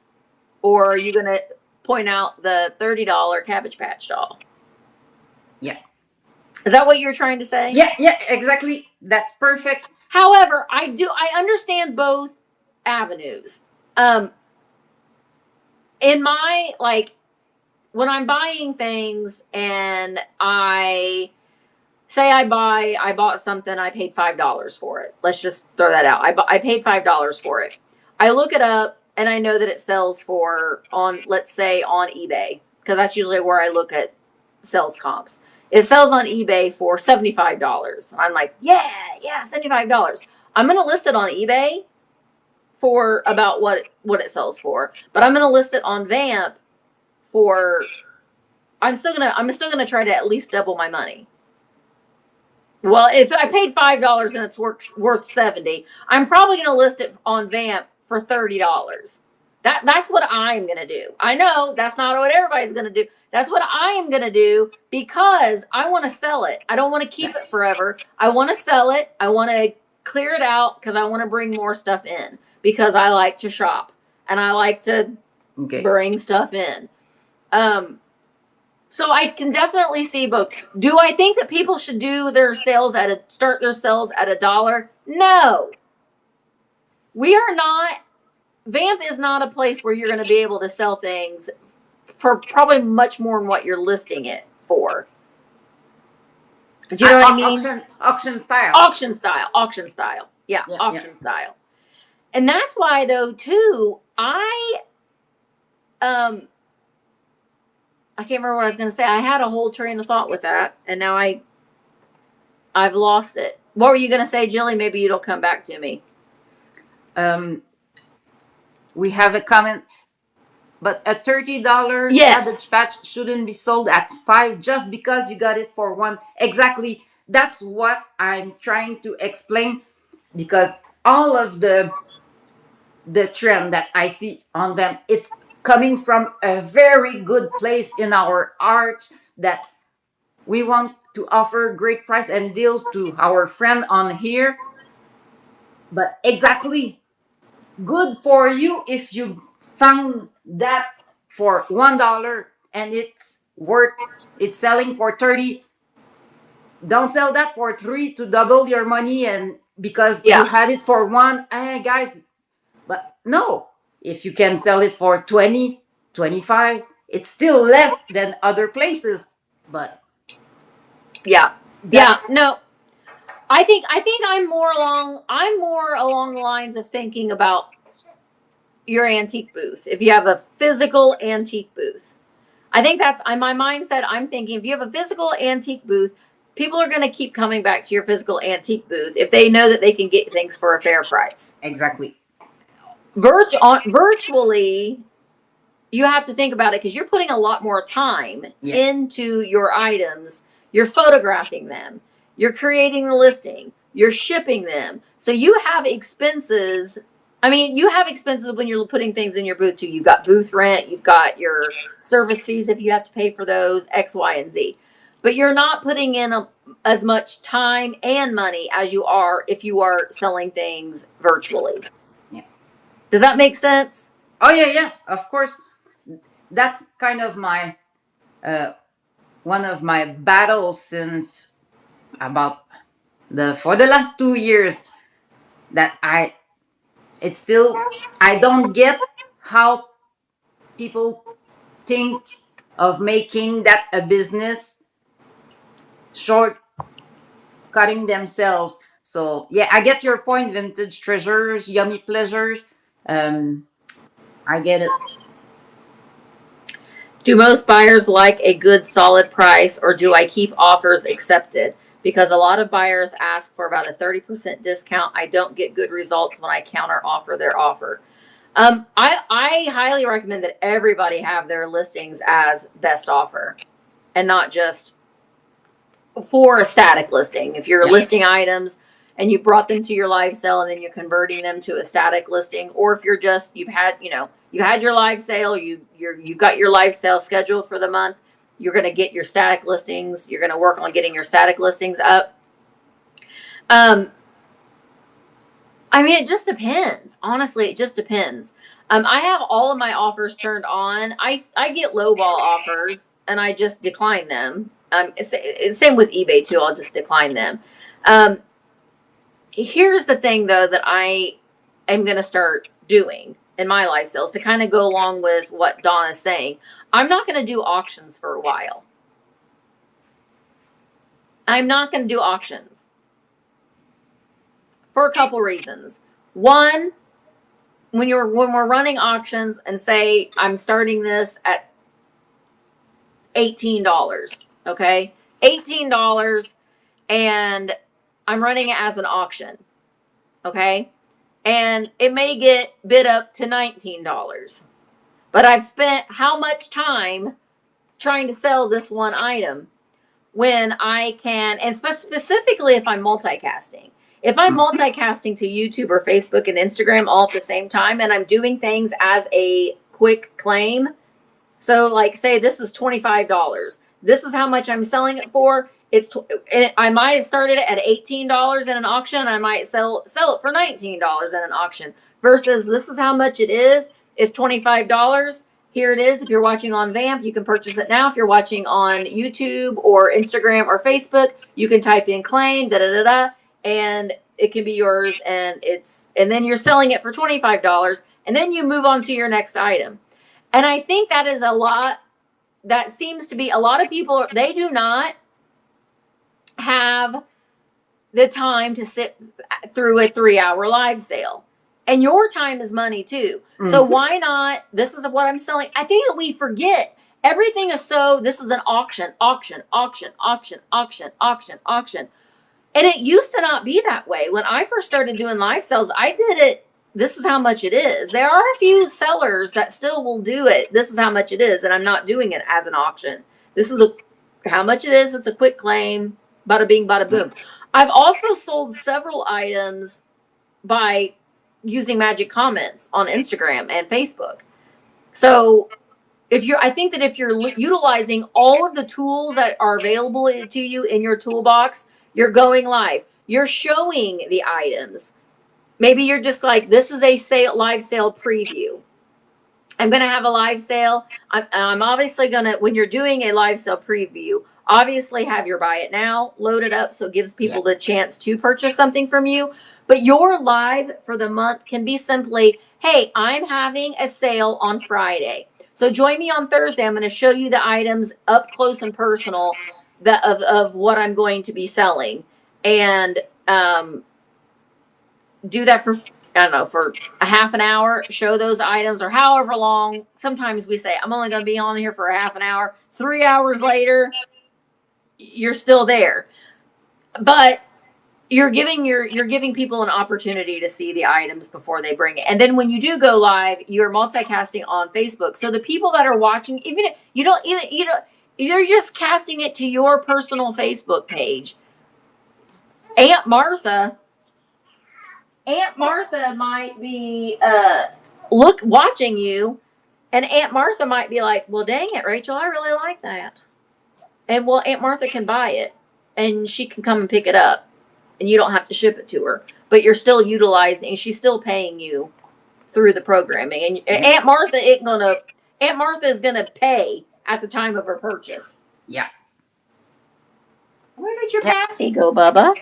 or are you gonna point out the $30 Cabbage Patch doll? Yeah. Is that what you're trying to say? Yeah, exactly. That's perfect. However, I understand both avenues. In my, like, when I'm buying things and I say I bought something, I paid $5 for it. Let's just throw that out. I paid $5 for it. I look it up and I know that it sells for let's say on eBay, because that's usually where I look at sales comps. It sells on eBay for $75. I'm like, yeah, $75. I'm going to list it on eBay for about what it sells for, but I'm going to list it on VAMP for I'm still gonna try to at least double my money. Well, if I paid $5 and it's worth $70, I'm probably gonna list it on VAMP for $30. That's what I'm gonna do. I know that's not what everybody's gonna do. That's what I am gonna do because I want to sell it. I don't want to keep it forever. I want to sell it. I want to clear it out because I want to bring more stuff in because I like to shop and I like to bring stuff in. So I can definitely see both. Do I think that people should do their sales start their sales at $1? No. We are not. VAMP is not a place where you're going to be able to sell things for probably much more than what you're listing it for. Do you know what I mean? Auction style. Auction style. Yeah, auction style. And that's why, though, too, I can't remember what I was going to say. I had a whole train of thought with that, and now I've lost it. What were you going to say, Jilly? Maybe it'll come back to me. We have a comment, but a $30 Cabbage Patch shouldn't be sold at $5 just because you got it for $1. Exactly. That's what I'm trying to explain, because all of the trend that I see on them, it's coming from a very good place in our art, that we want to offer great price and deals to our friend on here. But exactly, good for you if you found that for $1 and it's selling for 30. Don't sell that for 3 to double your money, and because you had it for 1, guys. But no, if you can sell it for 20, 25, it's still less than other places. But no. I think I'm more along the lines of thinking about your antique booth. If you have a physical antique booth, I think that's my mindset. I'm thinking if you have a physical antique booth, people are going to keep coming back to your physical antique booth if they know that they can get things for a fair price. Exactly. Virtually, you have to think about it because you're putting a lot more time into your items. You're photographing them. You're creating the listing. You're shipping them. So you have expenses. I mean, you have expenses when you're putting things in your booth too. You've got booth rent. You've got your service fees if you have to pay for those, X, Y, and Z. But you're not putting in as much time and money as you are if you are selling things virtually. Yeah. Does that make sense? Oh yeah, of course. That's kind of my one of my battles since about for the last 2 years, that I don't get how people think of making that a business, short cutting themselves. So yeah, I get your point. Vintage treasures, yummy pleasures. I get it. Do most buyers like a good solid price, or do I keep offers accepted? Because a lot of buyers ask for about a 30% discount. I don't get good results when I counter offer their offer. I highly recommend that everybody have their listings as best offer and not just for a static listing. If you're listing items and you brought them to your live sale and then you're converting them to a static listing, or if you're just, you had your live sale, you've got your live sale scheduled for the month, you're going to get your static listings. You're going to work on getting your static listings up. I mean, it just depends. Honestly, it just depends. I have all of my offers turned on. I get lowball offers and I just decline them. Same with eBay too. I'll just decline them. Here's the thing though that I am going to start doing in my live sales to kind of go along with what Dawn is saying. I'm not going to do auctions for a while. I'm not going to do auctions for a couple reasons. One, when we're running auctions and say I'm starting this at $18, okay? $18, and I'm running it as an auction, okay? And it may get bid up to $19. But I've spent how much time trying to sell this one item when I can, and specifically if I'm multicasting. If I'm multicasting to YouTube or Facebook and Instagram all at the same time, and I'm doing things as a quick claim, so like say this is $25. This is how much I'm selling it for. I might have started it at $18 in an auction. I might sell it for $19 in an auction. Versus this is how much it is. It's $25. Here it is. If you're watching on VAMP, you can purchase it now. If you're watching on YouTube or Instagram or Facebook, you can type in claim, and it can be yours. And then you're selling it for $25, and then you move on to your next item. And I think that is a lot. That seems to be a lot of people. They do not have the time to sit through a 3-hour live sale. And your time is money too. Mm-hmm. So why not? This is what I'm selling. I think that we forget everything is this is an auction. And it used to not be that way. When I first started doing live sales, I did it. This is how much it is. There are a few sellers that still will do it. This is how much it is. And I'm not doing it as an auction. This is how much it is. It's a quick claim. Bada bing, bada boom. I've also sold several items by using magic comments on Instagram and Facebook. So I think that if you're utilizing all of the tools that are available to you in your toolbox, you're going live. You're showing the items. Maybe you're just like, this is a live sale preview. I'm going to have a live sale. I'm obviously going to, when you're doing a live sale preview, obviously have your buy it now loaded up so it gives people the chance to purchase something from you. But your live for the month can be simply, hey, I'm having a sale on Friday. So join me on Thursday. I'm going to show you the items up close and personal of what I'm going to be selling. And do that for, I don't know, for a half an hour, show those items or however long. Sometimes we say, I'm only going to be on here for a half an hour. 3 hours later, you're still there. but you're giving people an opportunity to see the items before they bring it. And then when you do go live, you're multicasting on Facebook. So the people that are watching, even if you don't even you're just casting it to your personal Facebook page. Aunt Martha might be watching you, and Aunt Martha might be like, "Well, dang it, Rachel, I really like that." And well, Aunt Martha can buy it and she can come and pick it up and you don't have to ship it to her. But you're still utilizing, she's still paying you through the programming. And Yeah. Aunt Martha is gonna pay at the time of her purchase. Yeah. Where did your Yeah. passy go, Bubba?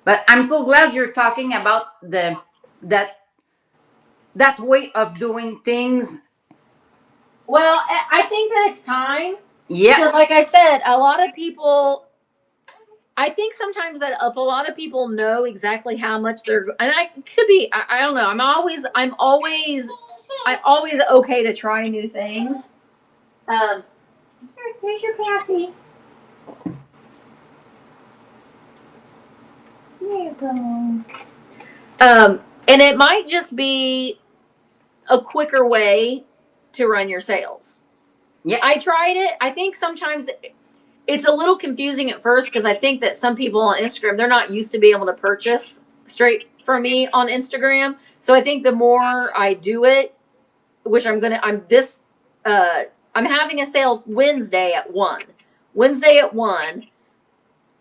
But I'm so glad you're talking about that that way of doing things. Well, I think that it's time. Yeah. Because like I said, a lot of people, I think sometimes that if a lot of people know exactly how much they're, and I could be, I don't know. I'm always okay to try new things. Here's your passy. There you go. And it might just be a quicker way to run your sales. Yeah. I tried it. I think sometimes it's a little confusing at first because I think that some people on Instagram, they're not used to being able to purchase straight from me on Instagram. So I think the more I do it, which I'm having a sale Wednesday at 1.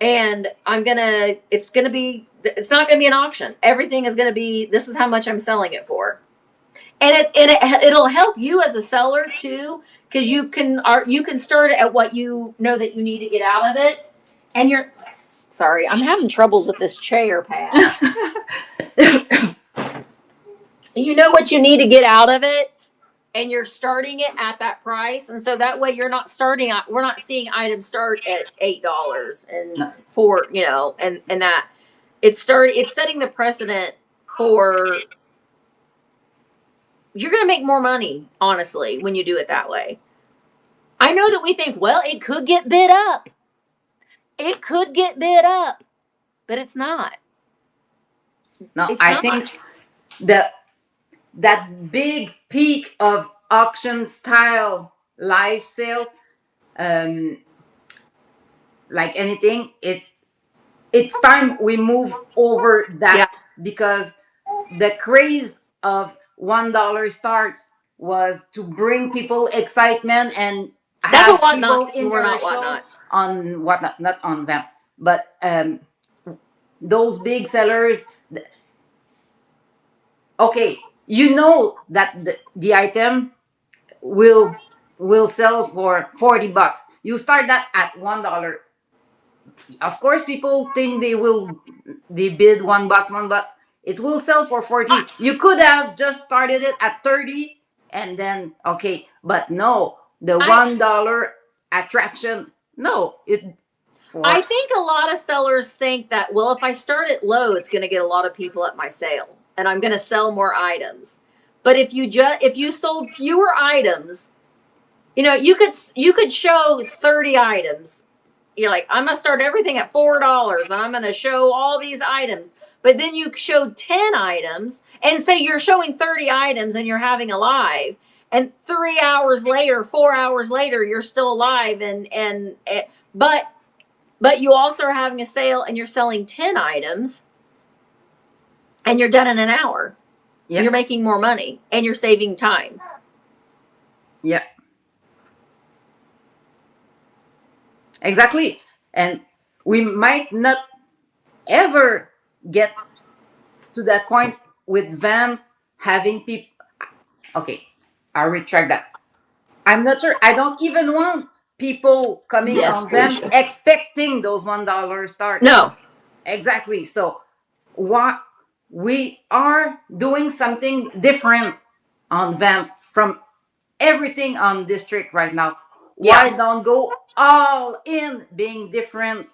And it's not gonna be an auction. Everything is gonna be, this is how much I'm selling it for. And it'll help you as a seller too, because you can start at what you know that you need to get out of it. And sorry, I'm having troubles with this chair pad. You know what you need to get out of it, and you're starting it at that price, and so that way we're not seeing items start at $8 and and that it's setting the precedent for, you're going to make more money, honestly, when you do it that way. I know that we think, well, it could get bid up. It could get bid up, but it's not. No, It's I not. think that big peak of auction style live sales, like anything, it's time we move over that. Yeah. Because the craze of $1 starts was to bring people excitement and That's a have whatnot. people in We're their not shows whatnot. on whatnot, not on VAMP, but those big sellers. Okay, you know that the item will sell for $40. You start that at $1. Of course, people think they bid $1, $1. It will sell for 40. You could have just started it at 30 and then okay, but no, the $1 attraction. No, I think a lot of sellers think that, well, if I start it low, it's going to get a lot of people at my sale and I'm going to sell more items. But if you sold fewer items, you could show 30 items. You're like, I'm going to start everything at $4 and I'm going to show all these items. But then you showed 10 items and say you're showing 30 items and you're having a live, and 3 hours later, 4 hours later, you're still alive, but you also are having a sale and you're selling 10 items and you're done in an hour. Yep. You're making more money and you're saving time. Yeah. Exactly. And we might not ever get to that point with VAMP having people. Okay, I'll retract that. I'm not sure. I don't even want people coming on VAMP expecting those $1 start. No. Exactly. So what we are doing something different on VAMP from everything on District right now. Why don't go all in being different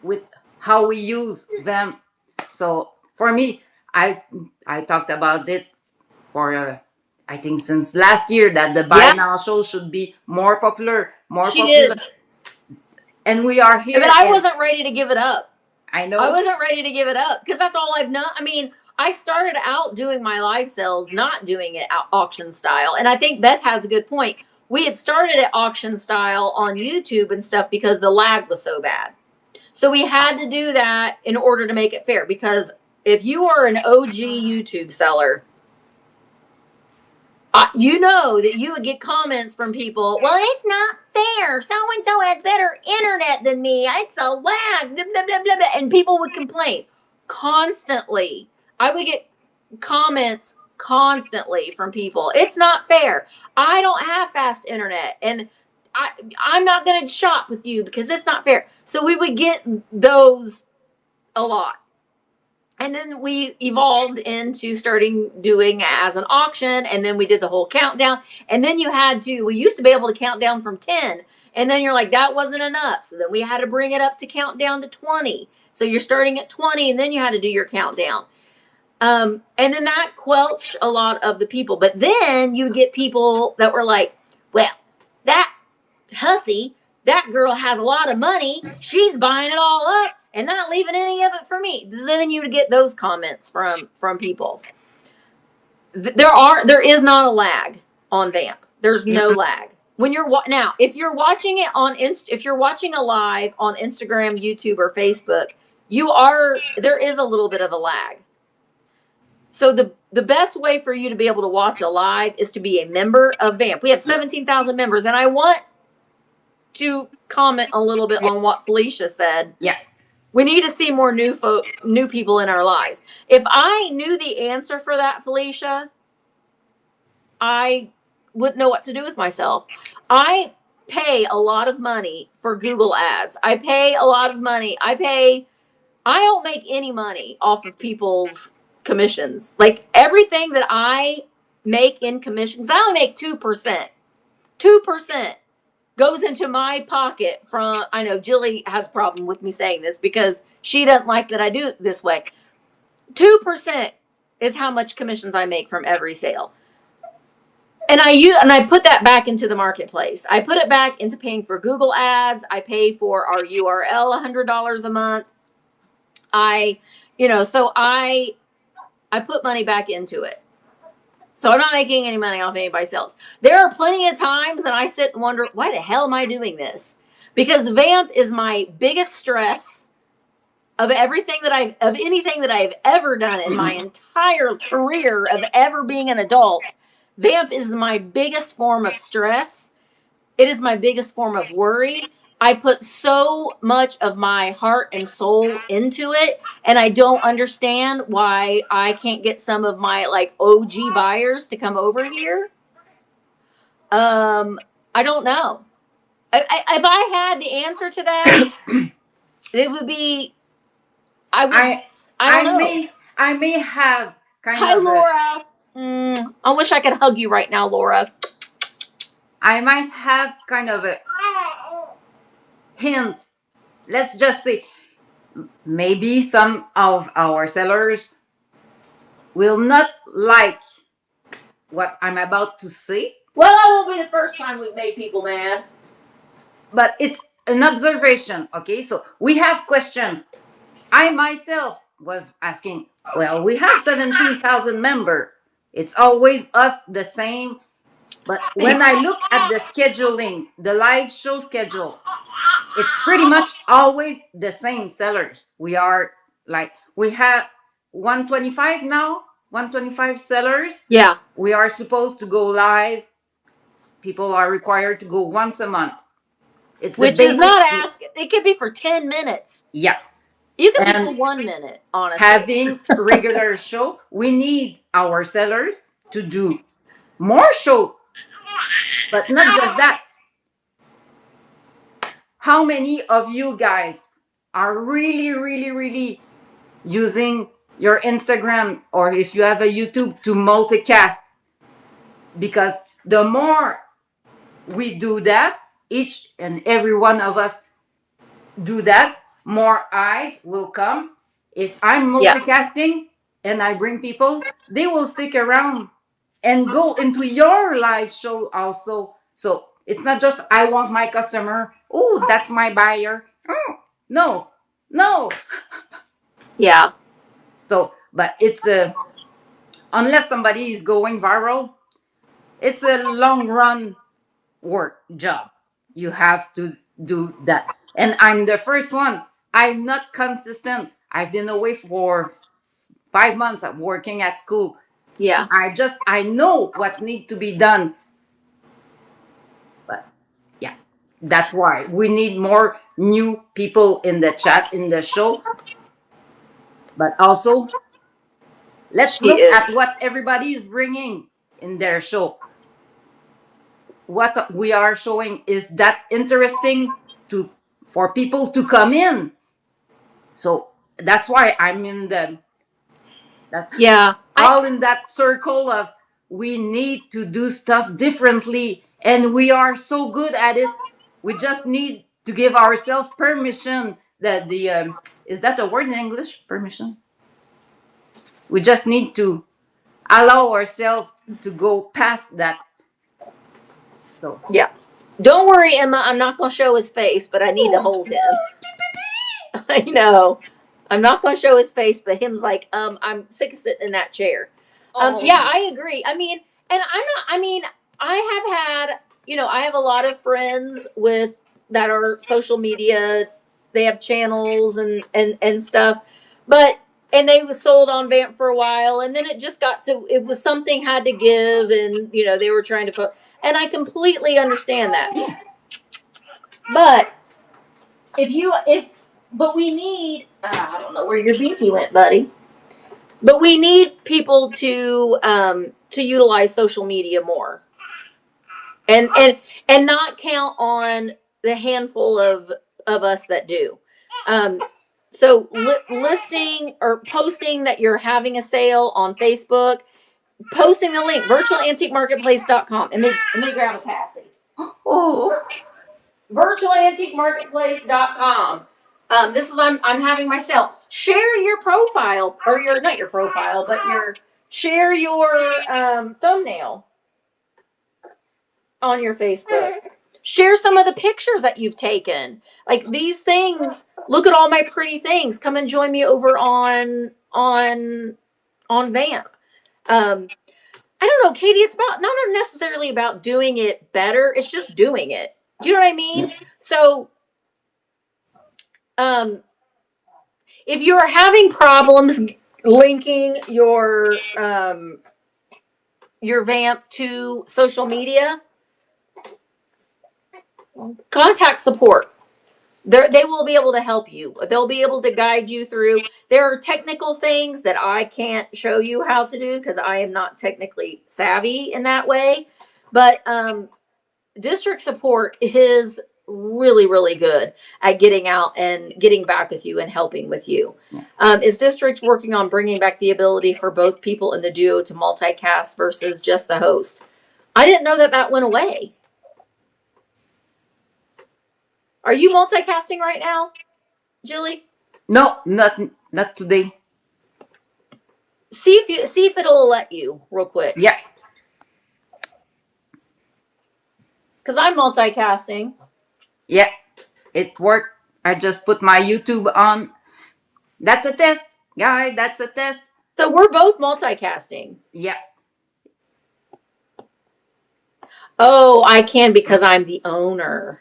with how we use VAMP? So for me, I talked about it for I think since last year that the buy now show should be more popular, more popular. Did. And we are here. But I wasn't ready to give it up. I know. I wasn't ready to give it up because that's all I've known. I mean, I started out doing my live sales, not doing it auction style. And I think Beth has a good point. We had started at auction style on YouTube and stuff because the lag was so bad. So we had to do that in order to make it fair. Because if you are an OG YouTube seller, you know that you would get comments from people. Well, it's not fair. So and so has better internet than me. It's a lag. Blah, blah, blah, blah, blah. And people would complain constantly. I would get comments constantly from people. It's not fair. I don't have fast internet, and I'm not going to shop with you because it's not fair. So we would get those a lot. And then we evolved into starting doing as an auction, and then we did the whole countdown. And then we used to be able to count down from 10, and then you're like, that wasn't enough. So then we had to bring it up to count down to 20. So you're starting at 20, and then you had to do your countdown. And then that quelched a lot of the people. But then you get people that were like, well, that hussy, that girl has a lot of money. She's buying it all up and not leaving any of it for me. Then you would get those comments from people. There is not a lag on VAMP. There's no lag. When you're now, if you're watching it if you're watching a live on Instagram, YouTube, or Facebook, there is a little bit of a lag. So the best way for you to be able to watch a live is to be a member of VAMP. We have 17,000 members, and I want to comment a little bit on what Felicia said. Yeah. We need to see more new people in our lives. If I knew the answer for that, Felicia, I wouldn't know what to do with myself. I pay a lot of money for Google ads. I pay a lot of money. I don't make any money off of people's commissions. Like everything that I make in commissions, I only make 2%. 2% goes into my pocket from, I know Jilly has a problem with me saying this because she doesn't like that I do it this way. 2% is how much commissions I make from every sale. And I put that back into the marketplace. I put it back into paying for Google ads. I pay for our URL $100 a month. So I put money back into it. So I'm not making any money off anybody's sales. There are plenty of times and I sit and wonder, why the hell am I doing this? Because VAMP is my biggest stress of anything that I've ever done in my entire career of ever being an adult. VAMP is my biggest form of stress. It is my biggest form of worry. I put so much of my heart and soul into it, and I don't understand why I can't get some of my like OG buyers to come over here. I don't know. If I had the answer to that, it would be. I don't know. I may have kind Hi, of. Laura. I wish I could hug you right now, Laura. I might have kind of a hint. Let's just say maybe some of our sellers will not like what I'm about to say. Well, that won't be the first time we've made people mad. But it's an observation, okay? So we have questions. I myself was asking, well, we have 17,000 members. It's always us the same. But when I look at the scheduling, the live show schedule, it's pretty much always the same sellers. We have 125 now, 125 sellers. Yeah. We are supposed to go live. People are required to go once a month. Which is not asking. It could be for 10 minutes. Yeah. You could be for 1 minute, honestly. Having regular show, we need our sellers to do more show. But not just that. How many of you guys are really, really, really using your Instagram or if you have a YouTube to multicast? Because the more we do that, each and every one of us do that, more eyes will come. If I'm multicasting and I bring people, they will stick around and go into your live show also. So It's not just I want my customer. Oh, that's my buyer. Oh, no, no. Yeah. So, but it's a unless somebody is going viral, it's a long run work job. You have to do that. And I'm the first one. I'm not consistent. I've been away for 5 months of working at school. Yeah. I know what needs to be done. But yeah, that's why we need more new people in the chat in the show. But also, let's She look is. at what everybody is bringing in their show. What we are showing is that interesting to for people to come in. So that's why I'm in the that's Yeah. all in that circle of we need to do stuff differently, and we are so good at it. We just need to give ourselves permission. That the is that a word in English? Permission. We just need to allow ourselves to go past that. So Yeah. Don't worry, Emma. I'm not going to show his face, but I need to oh, hold him. I know. I'm not going to show his face, but him's like, I'm sick of sitting in that chair. Yeah, oh, I agree. I mean, and I have had, I have a lot of friends with that are social media. They have channels and stuff, but and they was sold on Vamp for a while, and then it just got to it was something had to give, and they were trying to, and I completely understand that. But if but we need I don't know where your binky went, buddy. But we need people to utilize social media more, and not count on the handful of us that do. Um, so listing or posting that you're having a sale on Facebook, posting the link virtualantiquemarketplace.com, and let me grab a passy. oh. Virtualantiquemarketplace.com. This is I'm having my sale. Share your profile or your not your profile, but share your thumbnail on your Facebook. Share some of the pictures that you've taken. Like these things. Look at all my pretty things. Come and join me over on Vamp. I don't know, Katie. It's about not necessarily about doing it better. It's just doing it. Do you know what I mean? So if you are having problems linking your Vamp to social media, contact support. They will be able to help you. They'll be able to guide you through. There are technical things that I can't show you how to do because I am not technically savvy in that way. But district support is really, really good at getting out and getting back with you and helping with you. Is district working on bringing back the ability for both people in the duo to multicast versus just the host? I didn't know that went away. Are you multicasting right now, Jilly? No, not today. See if it'll let you real quick. Yeah. Because I'm multicasting. Yeah, it worked. I just put my YouTube on. That's a test, guy. That's a test. So we're both multicasting. Yeah. Oh, I can because I'm the owner.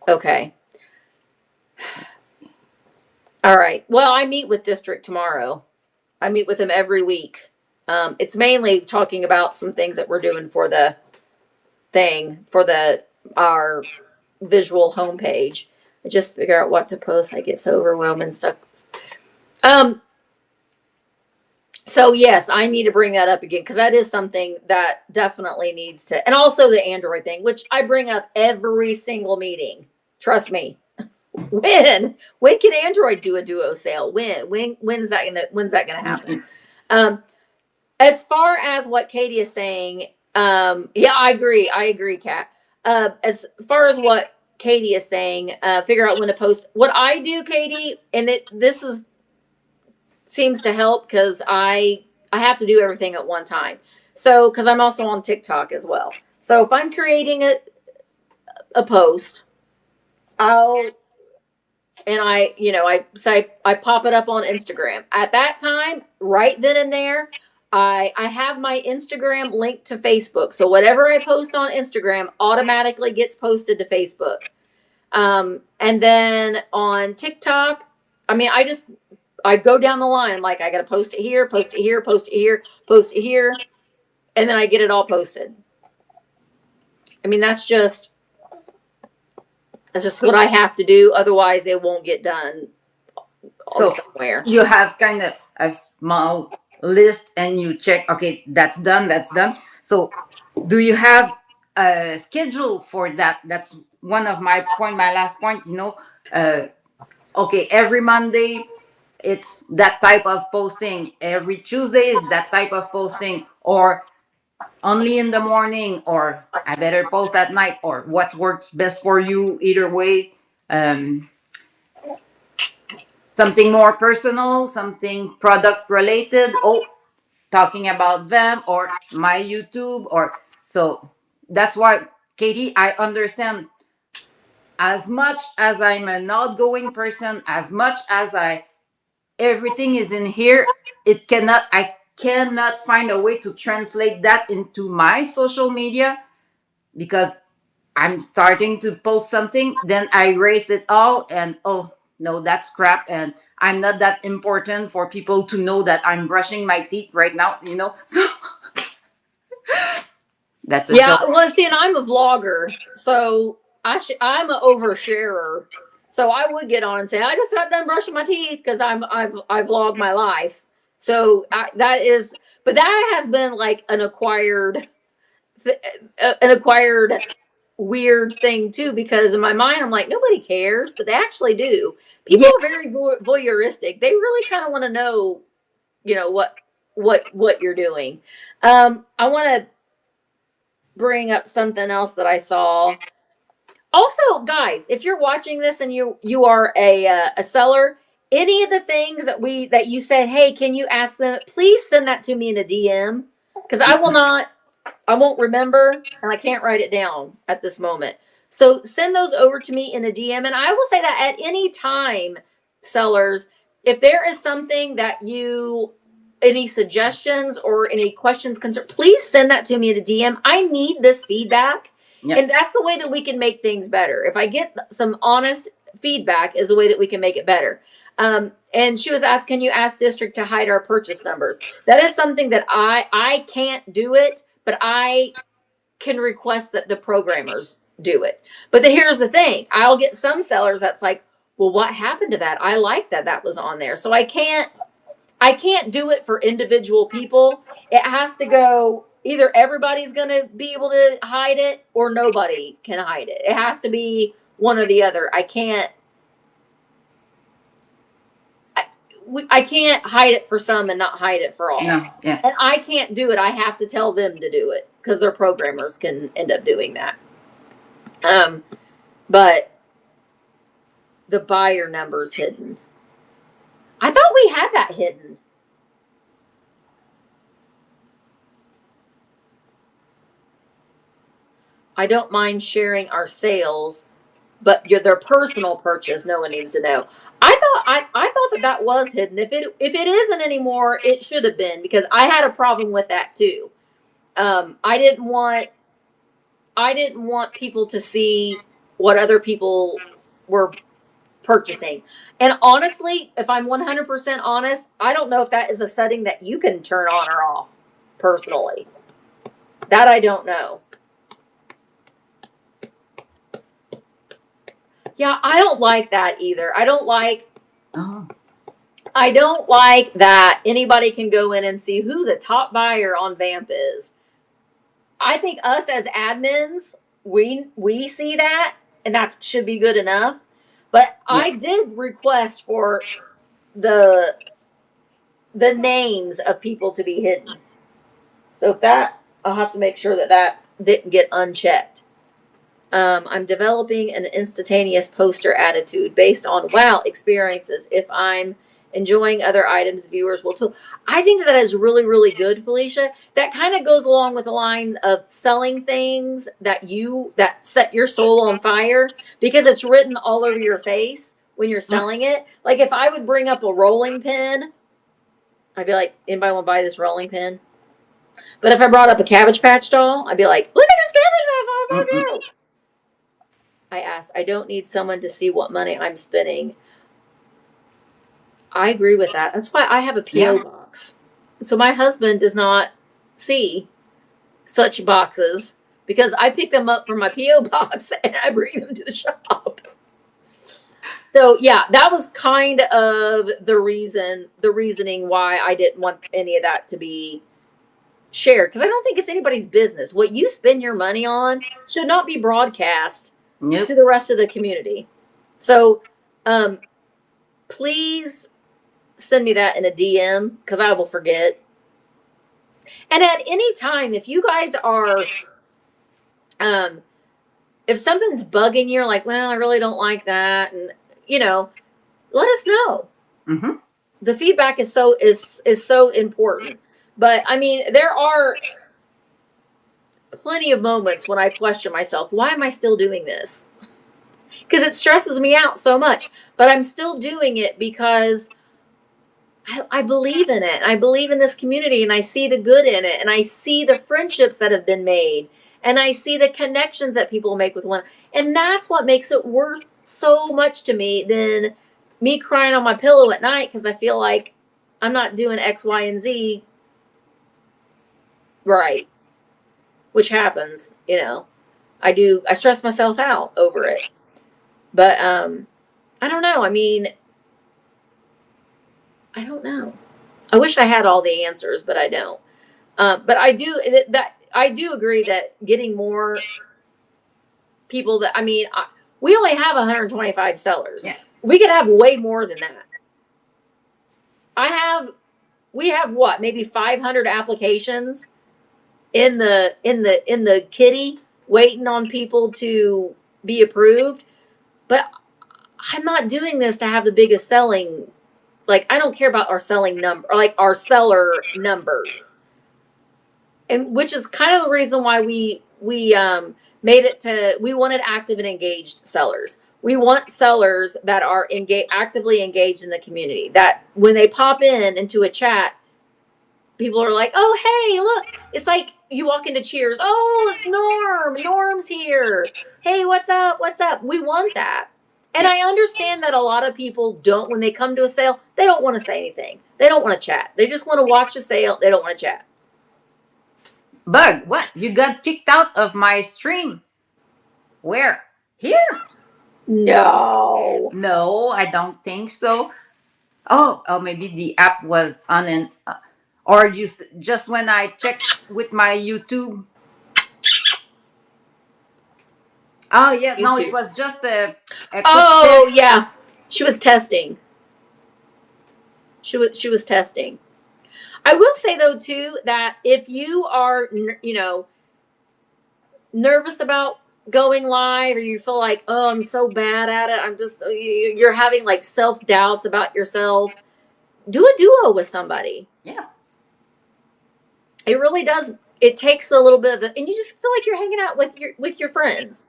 Okay. All right. Well, I meet with district tomorrow. I meet with them every week. It's mainly talking about some things that we're doing for the thing for our visual homepage. I just figure out what to post. I get so overwhelmed and stuck. So yes, I need to bring that up again because that is something that definitely needs to, and also the Android thing, which I bring up every single meeting. Trust me. When can Android do a duo sale? When's that gonna happen? As far as what Katie is saying, yeah, I agree, Kat. As far as what Katie is saying, figure out when to post. What I do, Katie, and this seems to help because I have to do everything at one time. So because I'm also on TikTok as well. So if I'm creating a post, I'll and I say I pop it up on Instagram. At that time, right then and there, I have my Instagram linked to Facebook. So whatever I post on Instagram automatically gets posted to Facebook. And then on TikTok, I mean, I go down the line. Like I got to post it here, post it here, post it here, post it here, and then I get it all posted. I mean, that's just what I have to do. Otherwise, it won't get done So somewhere. you have kind of a small list and you check, okay, that's done, that's done. So do you have a schedule for that? That's one of my point, my last point, okay, every Monday it's that type of posting. Every Tuesday is that type of posting, or only in the morning, or I better post at night, or what works best for you, either way. Um, Something more personal, something product related. Oh, talking about them or my YouTube, or so that's why, Katie, I understand. As much as I'm an outgoing person, as much as I everything is in here, I cannot find a way to translate that into my social media, because I'm starting to post something, then I erased it all, and oh no, that's crap, and I'm not that important for people to know that I'm brushing my teeth right now. So that's a Yeah, joke. well, see, and I'm a vlogger, so I'm an oversharer. So I would get on and say, I just got done brushing my teeth because I vlog my life. So but that has been like an acquired weird thing too. Because in my mind, I'm like, nobody cares, but they actually do. People Yeah, are very voyeuristic. They really kind of want to know, what you're doing. I want to bring up something else that I saw. Also, guys, if you're watching this and you are a seller, any of the things that you said, hey, can you ask them? Please send that to me in a DM, because I won't remember, and I can't write it down at this moment. So send those over to me in a DM, and I will say that at any time, sellers, if there is something that any suggestions or any questions, concern, please send that to me in a DM. I need this feedback, yeah, and that's the way that we can make things better. If I get some honest feedback, is a way that we can make it better. And she was asked, can you ask district to hide our purchase numbers? That is something that I can't do it, but I can request that the programmers do it. But here's the thing. I'll get some sellers that's like, well, what happened to that? I like that was on there. So I can't do it for individual people. It has to go, either everybody's going to be able to hide it or nobody can hide it. It has to be one or the other. I can't hide it for some and not hide it for all. no, yeah. And I can't do it. I have to tell them to do it, because their programmers can end up doing that. But the buyer number's hidden. I thought we had that hidden. I don't mind sharing our sales, but their personal purchase, no one needs to know. I thought that was hidden. If it isn't anymore, it should have been, because I had a problem with that too. I didn't want people to see what other people were purchasing. And honestly, if I'm 100% honest, I don't know if that is a setting that you can turn on or off personally. That I don't know. Yeah, I don't like that either. I don't like that anybody can go in and see who the top buyer on VAMP is. I think us as admins, we see that, and that should be good enough. But Yeah. I did request for the names of people to be hidden. So I'll have to make sure that didn't get unchecked. I'm developing an instantaneous poster attitude based on wow experiences. If I'm enjoying other items viewers will too. I think that is really, really good, Felicia. That kind of goes along with the line of selling things that set your soul on fire because it's written all over your face when you're selling it. Like if I would bring up a rolling pin, I'd be like, anybody want to buy this rolling pin? But if I brought up a Cabbage Patch doll, I'd be like, look at this Cabbage Patch doll, it's so cute. I asked, I don't need someone to see what money I'm spending. I agree with that. That's why I have a P.O. box. So my husband does not see such boxes because I pick them up from my P.O. box and I bring them to the shop. So yeah, that was kind of the reasoning why I didn't want any of that to be shared because I don't think it's anybody's business. What you spend your money on should not be broadcast to the rest of the community. So, please send me that in a DM because I will forget. And at any time, if you guys are, if something's bugging you, like, well, I really don't like that, and let us know. Mm-hmm. The feedback is so important. But I mean, there are plenty of moments when I question myself, why am I still doing this? Because it stresses me out so much. But I'm still doing it because I believe in it. I believe in this community and I see the good in it. And I see the friendships that have been made. And I see the connections that people make with one. And that's what makes it worth so much to me than me crying on my pillow at night because I feel like I'm not doing X, Y, and Z right. Which happens, I stress myself out over it. But I don't know. I mean, I don't know. I wish I had all the answers, but I don't. But I do agree that getting more people that we only have 125 sellers. Yeah. We could have way more than that. We have what, maybe 500 applications in the kitty waiting on people to be approved. But I'm not doing this to have the biggest selling. Like, I don't care about our selling number, or like our seller numbers. And which is kind of the reason why we made it to, we wanted active and engaged sellers. We want sellers that are actively engaged in the community. That when they pop into a chat, people are like, oh, hey, look. It's like you walk into Cheers. Oh, it's Norm. Norm's here. Hey, what's up? What's up? We want that. And I understand that a lot of people don't, when they come to a sale, they don't want to say anything. They don't want to chat. They just want to watch the sale. They don't want to chat. Bug, what? You got kicked out of my stream. Where? Here? No. No, I don't think so. Oh, maybe the app was on an, or just when I checked with my YouTube. Oh yeah, no, it YouTube. was just a quick Oh test. yeah, she was testing. She was testing. I will say though too that if you are nervous about going live or you feel like, oh, I'm so bad at it, you're having like self doubts about yourself, do a duo with somebody. Yeah, it really does. It takes a little bit of and you just feel like you're hanging out with your friends.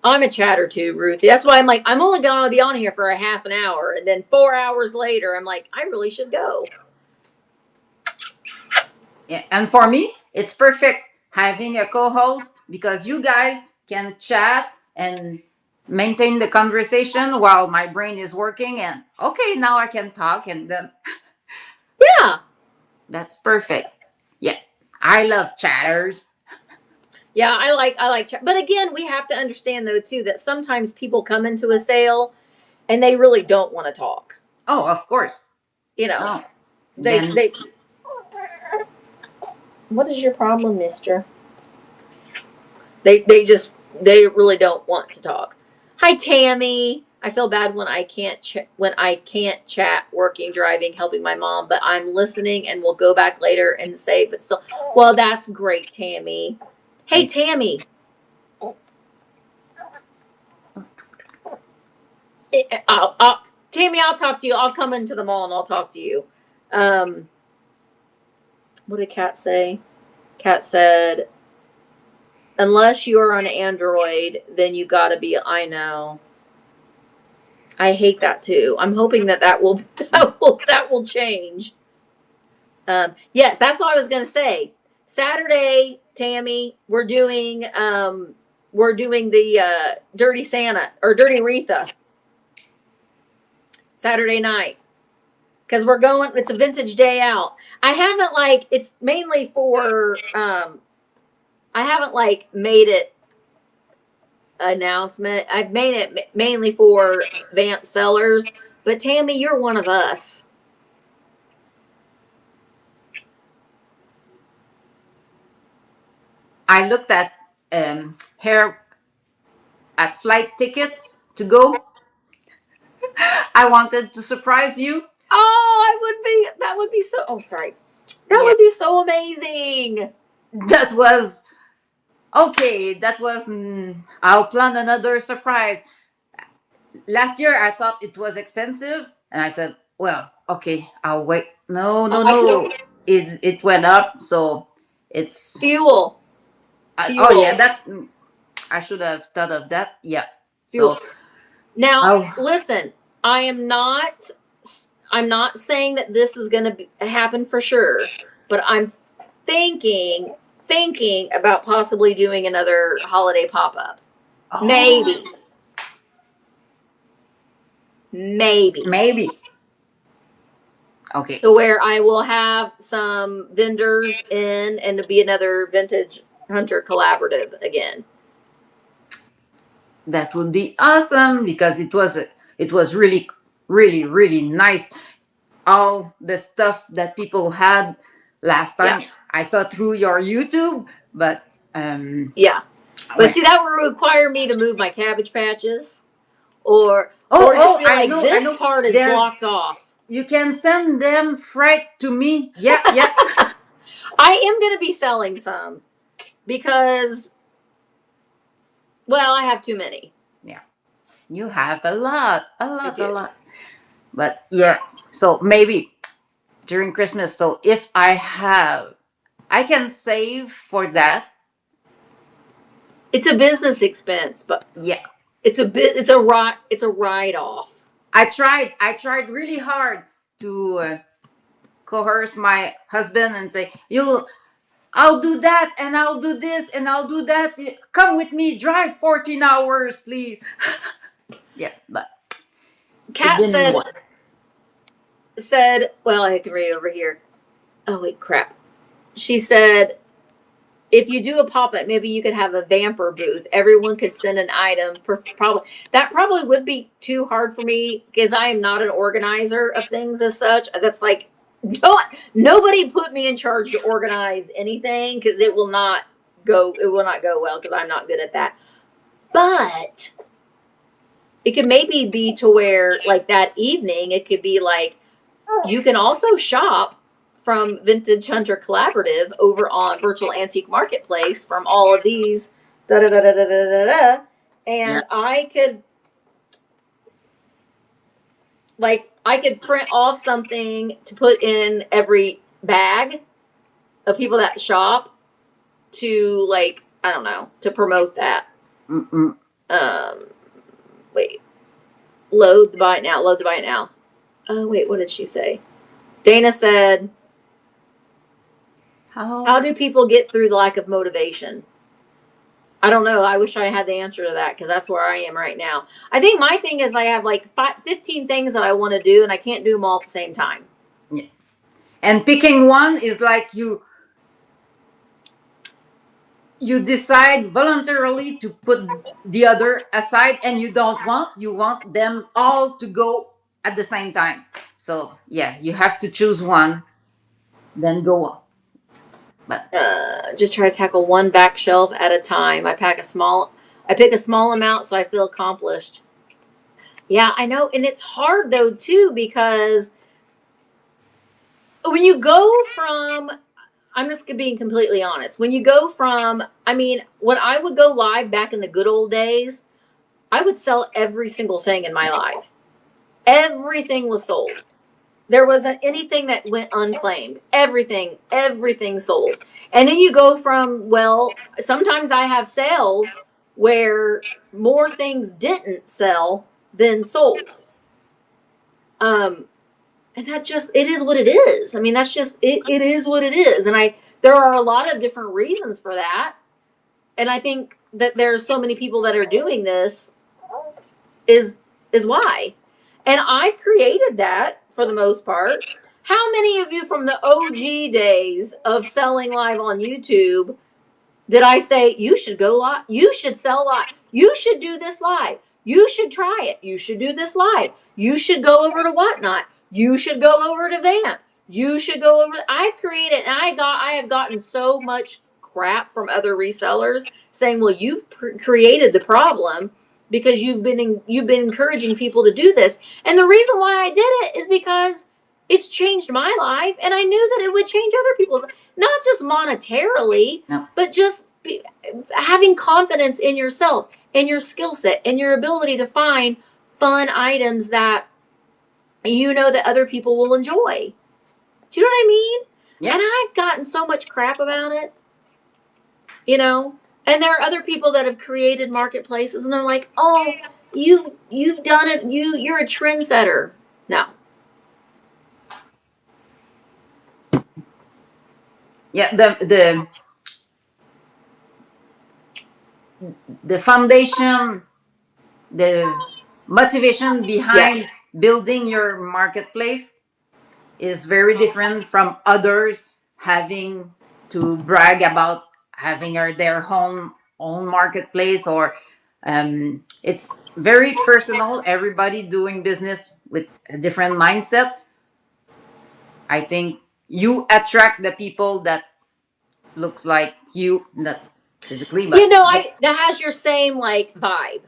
I'm a chatter too, Ruthie. That's why I'm like, I'm only going to be on here for a half an hour. And then 4 hours later, I'm like, I really should go. yeah. And for me, it's perfect having a co-host because you guys can chat and maintain the conversation while my brain is working. And okay, now I can talk, and then Yeah. that's perfect. Yeah, I love chatters. Yeah, I like chat. But again, we have to understand though too that sometimes people come into a sale and they really don't want to talk. Oh, of course. Oh, Then they what is your problem, mister? They really don't want to talk. Hi, Tammy. I feel bad when I can't chat, working, driving, helping my mom, but I'm listening and we'll go back later and say if it's still. Well, that's great, Tammy. Hey, Tammy. Tammy, I'll talk to you. I'll come into the mall and I'll talk to you. What did Kat say? Kat said, unless you are on Android, then you gotta be. I know. I hate that too. I'm hoping that will that will change. Yes, that's what I was gonna say. Saturday, Tammy, we're doing the Dirty Santa or Dirty Aretha Saturday night because we're going. It's a vintage day out. I haven't like it's mainly for. I haven't like made it announcement. I've made it mainly for VAMP sellers. But Tammy, you're one of us. I looked at hair at flight tickets to go. I wanted to surprise you. Oh, I would be. That would be so. Oh, sorry. That Yeah, would be so amazing. that was okay. That was. I'll plan another surprise. Last year I thought it was expensive, and I said, "Well, okay, I'll wait." No, no, Oh, no. It went up, so it's. fuel, Oh yeah, fuel, that's. I should have thought of that. Yeah. fuel. So. Now, Oh. listen. I am not. I'm not saying that this is going to happen for sure, but I'm thinking about possibly doing another holiday pop up. Oh. Maybe, maybe. Maybe. Okay. To where I will have some vendors in and to be another vintage hunter collaborative again. That would be awesome because it was really really nice. All the stuff that people had last Yeah. time I saw through your YouTube, but Yeah. But well, see, that would require me to move my cabbage patches or just oh, be like, I this know. part is There's blocked off. you can send them right to me. Yeah, yeah. I am going to be selling some because, well, I have too many. Yeah. You have a lot, I do. a lot. But yeah, so maybe during Christmas. So if I can save for that. It's a business expense, but Yeah. it's a write off. I tried really hard to coerce my husband and say, "You, I'll do that, and I'll do this, and I'll do that. Come with me, drive 14 hours, please." Yeah, but it Kat didn't work. said, well, I can read it over here. Oh wait, crap. She said, if you do a pop up, maybe you could have a vamper booth. Everyone could send an item. Probably would be too hard for me because I am not an organizer of things as such. That's like, nobody put me in charge to organize anything because it will not go. It will not go well because I'm not good at that. But it could maybe be to where like that evening, it could be like you can also shop from Vintage Hunter Collaborative over on Virtual Antique Marketplace from all of these da da da da da da da. Yeah. And I could print off something to put in every bag of people that shop to like I don't know to promote that. Mm-mm. Wait, load the buy it now. Load the buy it now. Oh wait, what did she say? Dana said, how do people get through the lack of motivation? I don't know. I wish I had the answer to that because that's where I am right now. I think my thing is I have like 15 things that I want to do and I can't do them all at the same time. Yeah. And picking one is like you decide voluntarily to put the other aside, and you want them all to go at the same time. So yeah, you have to choose one, then go on. But Just try to tackle one back shelf at a time. I pick a small amount so I feel accomplished. Yeah, I know. And it's hard though too because when you go from I'm just being completely honest. When you go from, I mean, when I would go live back in the good old days, I would sell every single thing in my life. Everything was sold. There wasn't anything that went unclaimed. Everything sold. And then you go from, well, sometimes I have sales where more things didn't sell than sold. And that just, it is what it is. I mean, that's just, it is what it is. And there are a lot of different reasons for that. And I think that there's so many people that are doing this is why. And I've created that for the most part. How many of you from the OG days of selling live on YouTube did I say you should go live? You should sell live. You should do this live. You should try it. You should do this live. You should go over to Whatnot. You should go over to VAMP. You should go over. I've created, and I have gotten so much crap from other resellers saying, "Well, you've created the problem because you've been encouraging people to do this." And the reason why I did it is because it's changed my life, and I knew that it would change other people's, not just monetarily, No. but just having confidence in yourself and your skill set and your ability to find fun items that you know that other people will enjoy. Do you know what I mean? Yeah. And I've gotten so much crap about it, you know. And there are other people that have created marketplaces, and they're like, "Oh, you've done it. You're a trendsetter." No. Yeah, the foundation, the motivation behind Yeah. building your marketplace is very different from others having to brag about having their own marketplace, or it's very personal. Everybody doing business with a different mindset. I think you attract the people that looks like you, not physically, but That has your same like vibe.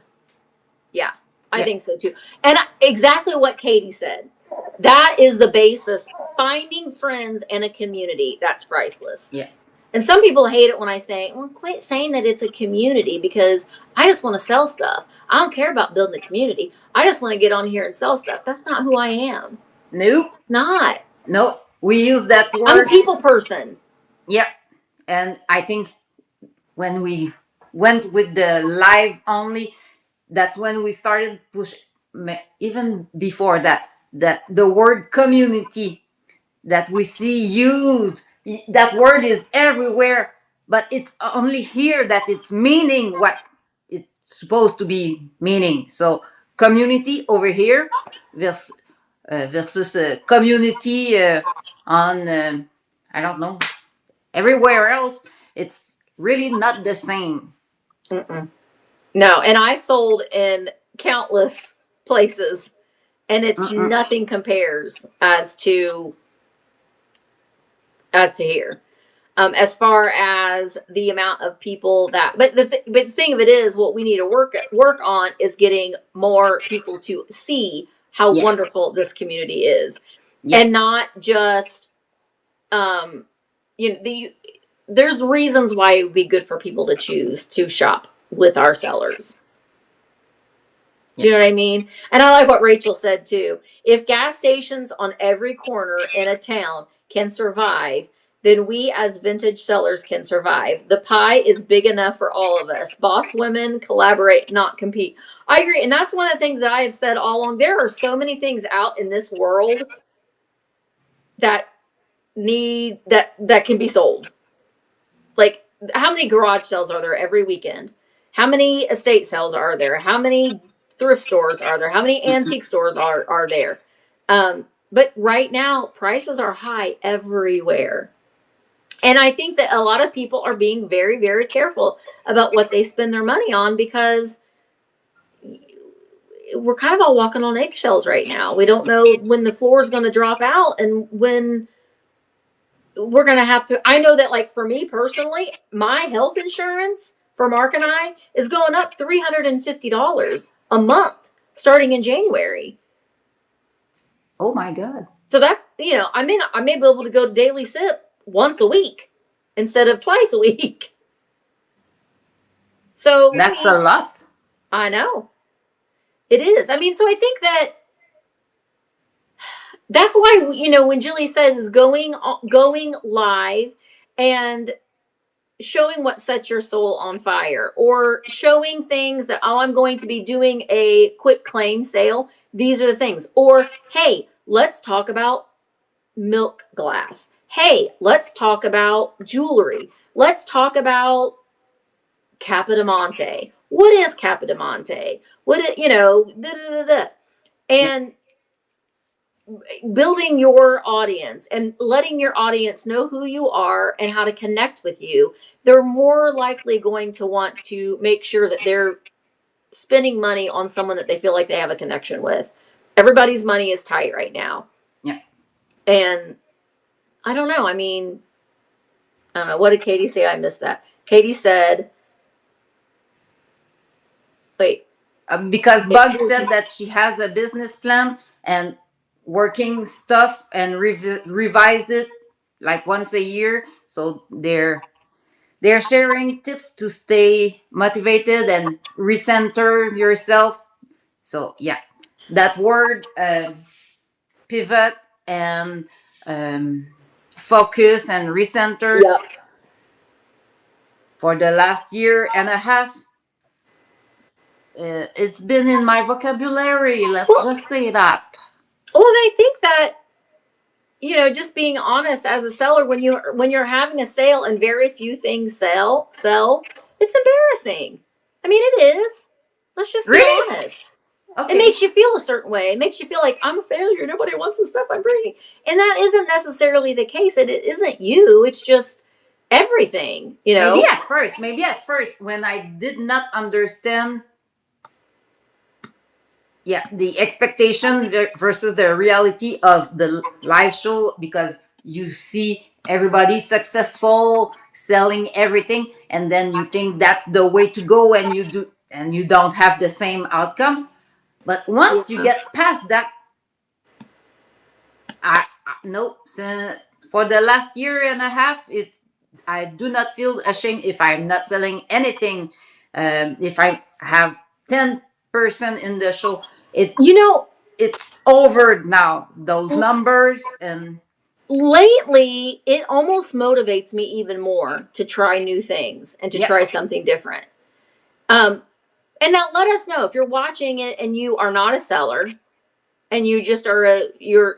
Yeah, I yeah, think so too. And exactly what Katie said. That is the basis. Finding friends and a community, that's priceless. yeah. And some people hate it when I say, "Well, quit saying that it's a community because I just want to sell stuff. I don't care about building a community. I just want to get on here and sell stuff." That's not who I am. Nope. Not. No, we use that I'm a word. people person. Yeah. And I think when we went with the live only, that's when we started push. Even before that, that the word community that we see used, that word is everywhere, but it's only here that it's meaning what it's supposed to be meaning. So community over here versus community on I don't know, everywhere else. It's really not the same. Mm-mm. No, and I've sold in countless places, and it's Mm-mm. nothing compares as to here. As far as the amount of people that, but the thing of it is, what we need to work on is getting more people to see how Yeah. wonderful this community is, Yeah. and not just, um, there's reasons why it would be good for people to choose to shop with our sellers. Do you know what I mean? And I like what Rachel said too. If gas stations on every corner in a town can survive, then we as vintage sellers can survive. The pie is big enough for all of us. Boss women collaborate, not compete. I agree. And that's one of the things that I have said all along. There are so many things out in this world that that can be sold. Like, how many garage sales are there every weekend? How many estate sales are there? How many thrift stores are there? How many antique stores are there? But right now, prices are high everywhere. And I think that a lot of people are being very, very careful about what they spend their money on, because we're kind of all walking on eggshells right now. We don't know when the floor is going to drop out and when we're going to have to. I know that, like, for me personally, my health insurance for Mark and I is going up $350 a month starting in January. Oh my God. So that, I may be able to go to Daily Sip once a week instead of twice a week. So That's a lot. I know it is. I mean, so I think that that's why, you know, when Julie says going live and showing what sets your soul on fire, or showing things that, oh, I'm going to be doing a quick claim sale, these are the things. Or, hey, let's talk about milk glass. Hey, let's talk about jewelry. Let's talk about Capodimonte. What is Capodimonte? You know, da, da, da, da. Yeah. And building your audience and letting your audience know who you are and how to connect with you, they're more likely going to want to make sure that they're spending money on someone that they feel like they have a connection with. Everybody's money is tight right now. Yeah. And I don't know. I mean, I don't know. What did Katie say? I missed that. Katie said, wait. Because Bug said that she has a business plan and working stuff and revised it like once a year. So they're sharing tips to stay motivated and recenter yourself. So yeah, that word pivot and um, focus and recenter Yep. for the last year and a half. It's been in my vocabulary. Let's Well, just say that. well, I think that, you know, just being honest as a seller, when you're having a sale and very few things sell, it's embarrassing. I mean, it is. Let's just be Really? honest. It Okay. makes you feel a certain way. It makes you feel like I'm a failure. Nobody wants the stuff I'm bringing. And that isn't necessarily the case. And it isn't you. It's just everything, you know? Maybe at first, when I did not understand, yeah, the expectation versus the reality of the live show, because you see everybody successful selling everything, and then you think that's the way to go, and you don't have the same outcome. But once you get past that, I no. So for the last year and a half, I do not feel ashamed if I'm not selling anything. If I have 10% in the show, You know, it's over now. Those numbers and lately, it almost motivates me even more to try new things and to yep, try something different. Um, and now let us know if you're watching it and you are not a seller and you just are you're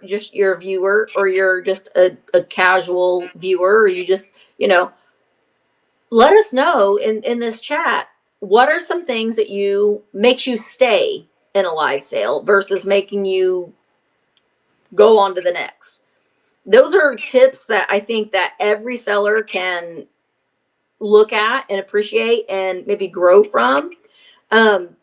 a viewer, or you're just a casual viewer, or you just, you know, let us know in this chat, what are some things that makes you stay in a live sale versus making you go on to the next. Those are tips that I think that every seller can look at and appreciate and maybe grow from. Um,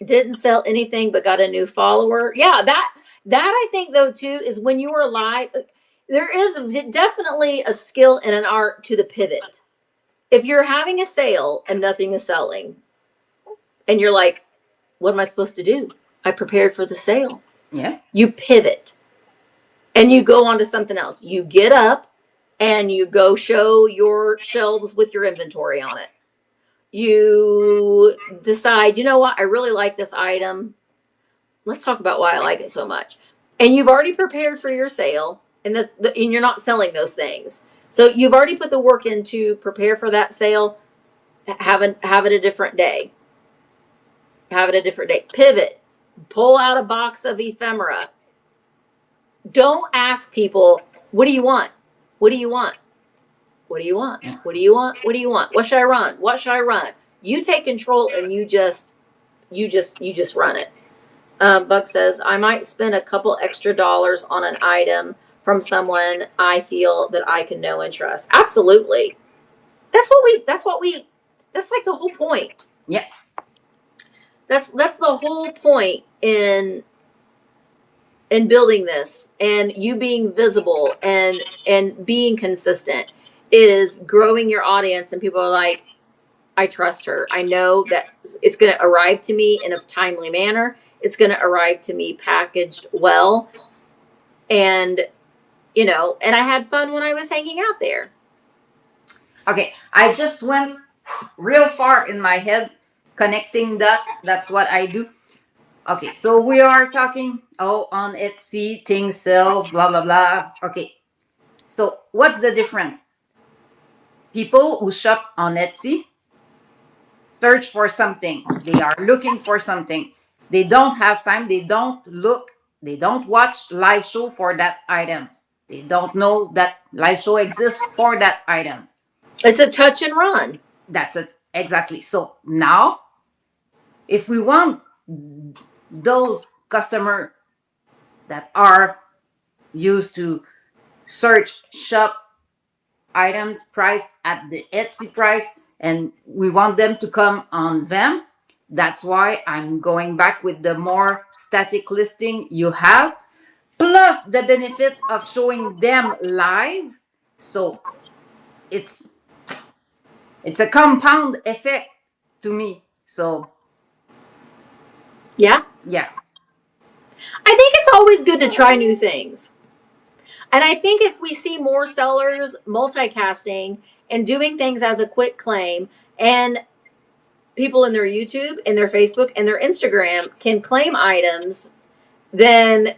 didn't sell anything but got a new follower. Yeah, that I think though too is when you are live, there is definitely a skill and an art to the pivot. If you're having a sale and nothing is selling, and you're like, what am I supposed to do? I prepared for the sale. yeah, You pivot and you go on to something else. You get up and you go show your shelves with your inventory on it. You decide, you know what, I really like this item. Let's talk about why I like it so much. And you've already prepared for your sale, and and you're not selling those things. So you've already put the work in to prepare for that sale. Have it a different day. Have it a different day. Pivot. Pull out a box of ephemera. Don't ask people, what do you want? What do you want? What do you want? What do you want? What do you want? What should I run? What should I run? You take control and you just run it. Buck says, I might spend a couple extra dollars on an item from someone I feel that I can know and trust. Absolutely. That's like the whole point. yeah. That's the whole point in building this, and you being visible and being consistent, is growing your audience, and people are like, I trust her. I know that it's going to arrive to me in a timely manner. It's going to arrive to me packaged well. And, you know, and I had fun when I was hanging out there. Okay, I just went real far in my head connecting dots. That's what I do. Okay, so we are talking Oh, on Etsy, things sells, blah, blah, blah. Okay. So what's the difference? People who shop on Etsy search for something. They are looking for something. They don't have time. They don't look. They don't watch live show for that item. They don't know that live show exists for that item. It's a touch and run. That's it. Exactly. So now, if we want those customers that are used to search, shop items priced at the Etsy price, and we want them to come on VAMP. That's why I'm going back with the more static listing you have, plus the benefits of showing them live. So it's a compound effect to me. So Yeah. yeah. I think it's always good to try new things. And I think if we see more sellers multicasting and doing things as a quick claim, and people in their YouTube and their Facebook and their Instagram can claim items, then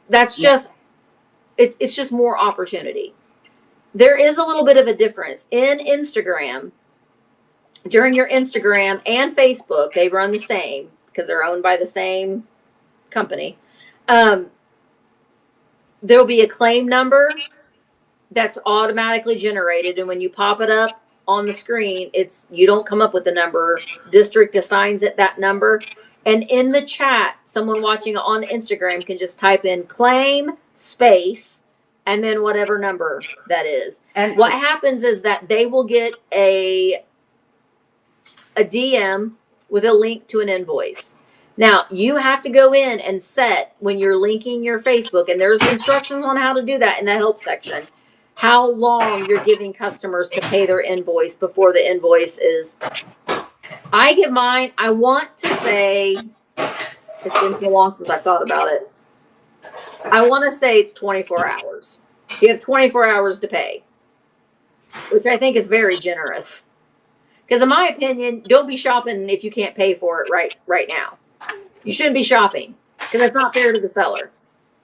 that's just it's just more opportunity. There is a little bit of a difference in Instagram. During your Instagram and Facebook, they run the same because they're owned by the same company. There'll be a claim number that's automatically generated, and when you pop it up on the screen, it's you don't come up with the number. District assigns it that number, and in the chat, someone watching on Instagram can just type in claim space and then whatever number that is. And what happens is that they will get a DM with a link to an invoice. Now, you have to go in and set when you're linking your Facebook, and there's instructions on how to do that in the help section, how long you're giving customers to pay their invoice before the invoice is. I give mine, I want to say, it's been so long since I've thought about it. I want to say it's 24 hours. You have 24 hours to pay, which I think is very generous. Because in my opinion, don't be shopping if you can't pay for it right now. You shouldn't be shopping because that's not fair to the seller.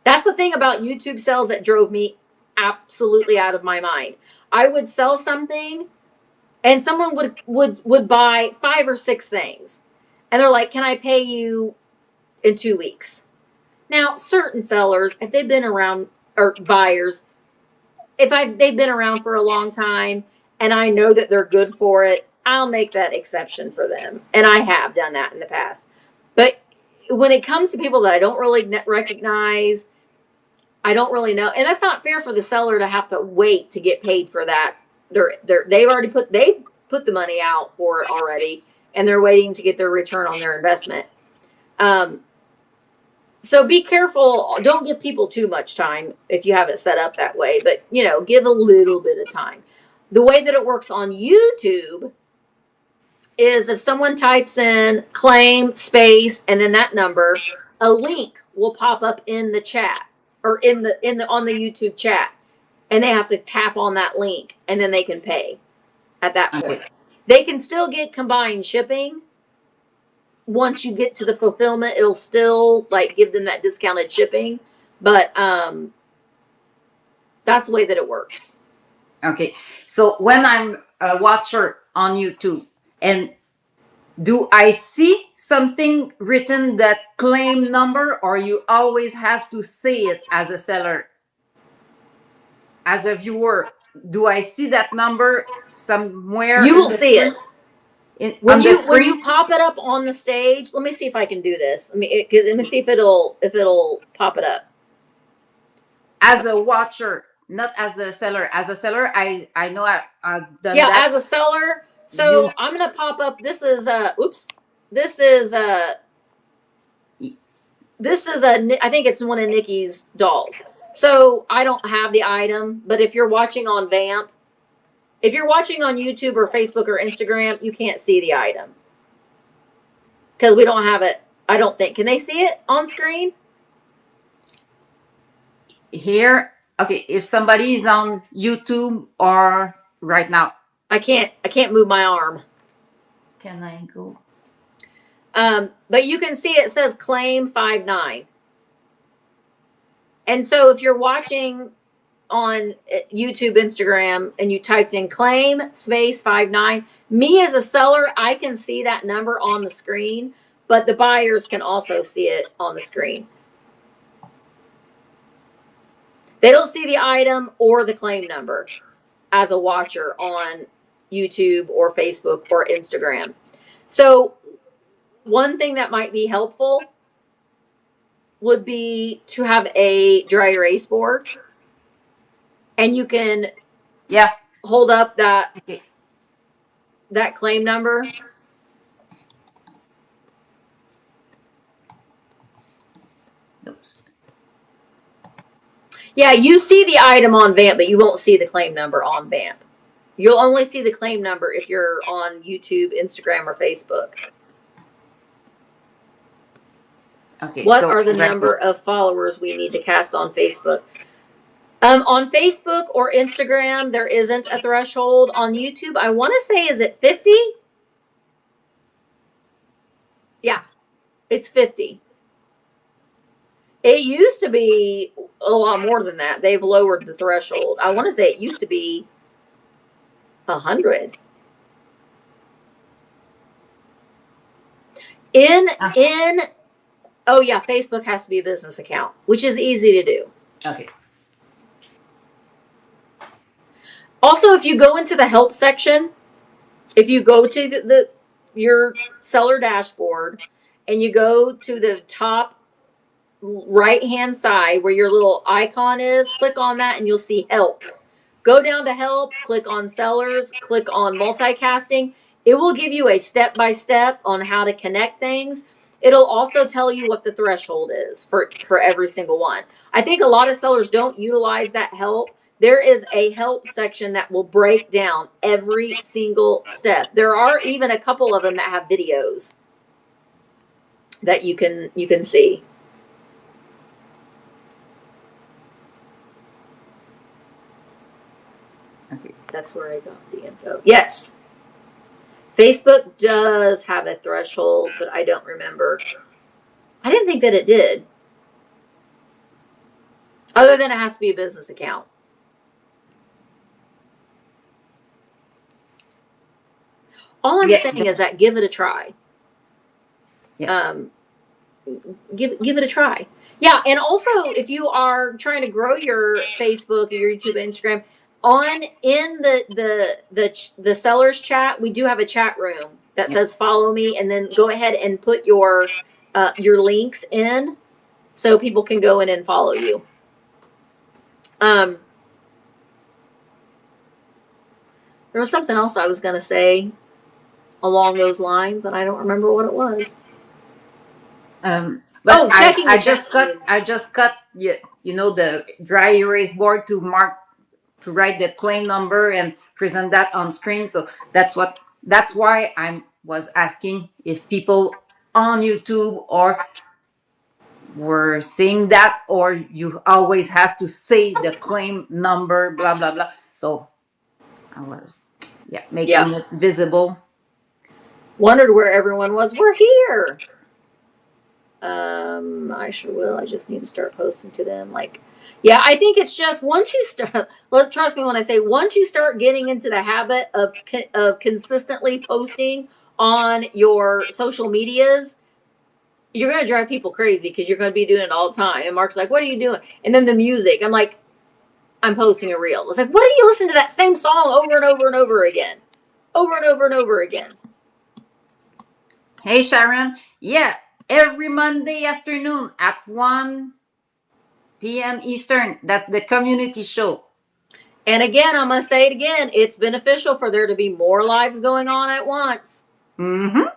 That's the thing about YouTube sales that drove me absolutely out of my mind. I would sell something and someone would buy 5 or 6 things. And they're like, "Can I pay you in 2 weeks?" Now, certain sellers, if they've been around, or buyers, they've been around for a long time and I know that they're good for it, I'll make that exception for them. And I have done that in the past. But when it comes to people that I don't really recognize, I don't really know, and that's not fair for the seller to have to wait to get paid for that. They've put the money out for it already, and they're waiting to get their return on their investment. So be careful. Don't give people too much time if you have it set up that way, but give a little bit of time. The way that it works on YouTube is if someone types in claim space and then that number, a link will pop up in the chat or on the YouTube chat, and they have to tap on that link and then they can pay at that point. They can still get combined shipping. Once you get to the fulfillment, it'll still give them that discounted shipping, but that's the way that it works. Okay, so when I'm a watcher on YouTube, and do I see something written that claim number, or you always have to say it as a seller? As a viewer, do I see that number somewhere? You will see it. When you pop it up on the stage, let me see if I can do this. Let me see if it'll pop it up. As a watcher, not as a seller. As a seller, I know I've done that. Yeah, as a seller. So I'm gonna pop up. This is I think it's one of Nikki's dolls. So I don't have the item, but if you're watching on VAMP, if you're watching on YouTube or Facebook or Instagram, you can't see the item because we don't have it. I don't think. Can they see it on screen? Here, okay. If somebody is on YouTube or right now, I can't move my arm. Can I go? But you can see it says claim 59. And so if you're watching on YouTube, Instagram, and you typed in claim space 59, me as a seller, I can see that number on the screen, but the buyers can also see it on the screen. They don't see the item or the claim number as a watcher on YouTube or Facebook or Instagram. So one thing that might be helpful would be to have a dry erase board, and you can hold up that claim number. Oops. Yeah, you see the item on VAMP, but you won't see the claim number on VAMP. You'll only see the claim number if you're on YouTube, Instagram, or Facebook. Okay. What are the number of followers we need to cast on Facebook? On Facebook or Instagram, there isn't a threshold. On YouTube, I want to say, is it 50? Yeah, it's 50. It used to be a lot more than that. They've lowered the threshold. I want to say it used to be 100. Oh yeah, Facebook has to be a business account, which is easy to do. Okay. Also, if you go into the help section, if you go to your seller dashboard and you go to the top right hand side where your little icon is, click on that and you'll see help. Go down to help, click on sellers, click on multicasting. It will give you a step-by-step on how to connect things. It'll also tell you what the threshold is for every single one. I think a lot of sellers don't utilize that help. There is a help section that will break down every single step. There are even a couple of them that have videos that you can see. Okay. That's where I got the info. Yes. Facebook does have a threshold, but I don't remember. I didn't think that it did. Other than it has to be a business account. All I'm saying is that give it a try. Yeah. Give it a try. Yeah, and also if you are trying to grow your Facebook or your YouTube, Instagram, in the sellers chat, we do have a chat room that says follow me, and then go ahead and put your links in so people can go in and follow you. There was something else I was going to say along those lines, and I don't remember what it was. But I just cut the dry erase board to write the claim number and present that on screen. So that's why I was asking if people on YouTube or were seeing that, or you always have to say the claim number, blah blah blah. So I was making it visible. Wondered where everyone was. We're here. I sure will. I just need to start posting to them. I think it's just once you start. Let's trust me when I say once you start getting into the habit of consistently posting on your social medias, you're gonna drive people crazy because you're gonna be doing it all the time. And Mark's like, "What are you doing?" And then the music. I'm like, "I'm posting a reel." It's like, "What are you listening to that same song over and over and over again, over and over and over again?" Hey Sharon, yeah. Every Monday afternoon at 1 p.m. Eastern. That's the community show. And again, I'm going to say it again. It's beneficial for there to be more lives going on at once. Mm-hmm.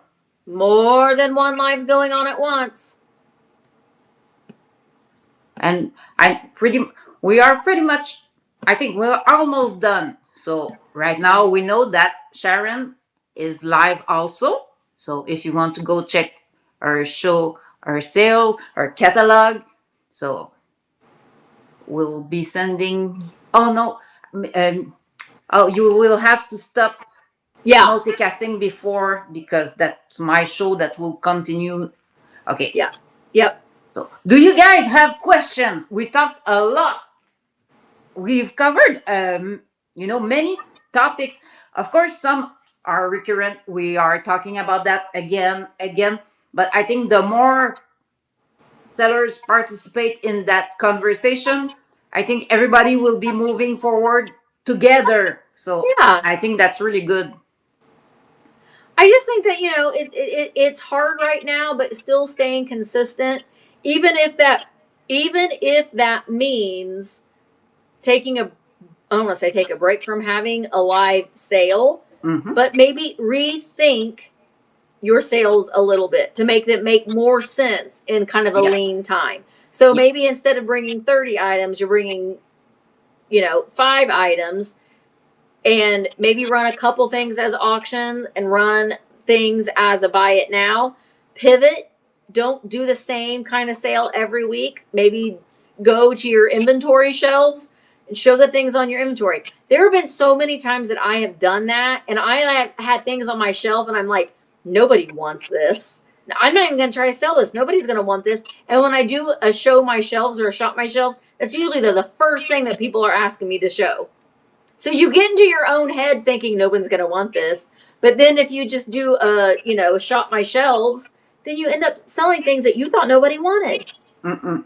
More than one lives going on at once. And we are pretty much, I think we're almost done. So right now we know that Sharon is live also. So if you want to go check our show, our sales, our catalog, so we'll be sending. Oh no, you will have to stop multicasting before, because that's my show that will continue. Okay. Yeah. Yep. So, do you guys have questions? We talked a lot. We've covered, many topics. Of course, some are recurrent. We are talking about that again. But I think the more sellers participate in that conversation, I think everybody will be moving forward together. So Yeah. I think that's really good. I just think that, it's hard right now, but still staying consistent, even if that even if that means taking a I don't want to say take a break from having a live sale, Mm-hmm. but maybe rethink your sales a little bit to make them make more sense in kind of a Yeah. lean time. So Yeah. maybe instead of bringing 30 items, you're bringing, 5 items, and maybe run a couple things as auctions and run things as a buy it now. Pivot. Don't do the same kind of sale every week. Maybe go to your inventory shelves and show the things on your inventory. There have been so many times that I have done that, and I have had things on my shelf and I'm like, nobody wants this. I'm not even going to try to sell this. Nobody's going to want this. And when I do a show my shelves or a shop my shelves, that's usually the first thing that people are asking me to show. So you get into your own head thinking no one's going to want this. But then if you just do a shop my shelves, then you end up selling things that you thought nobody wanted. Mm-mm.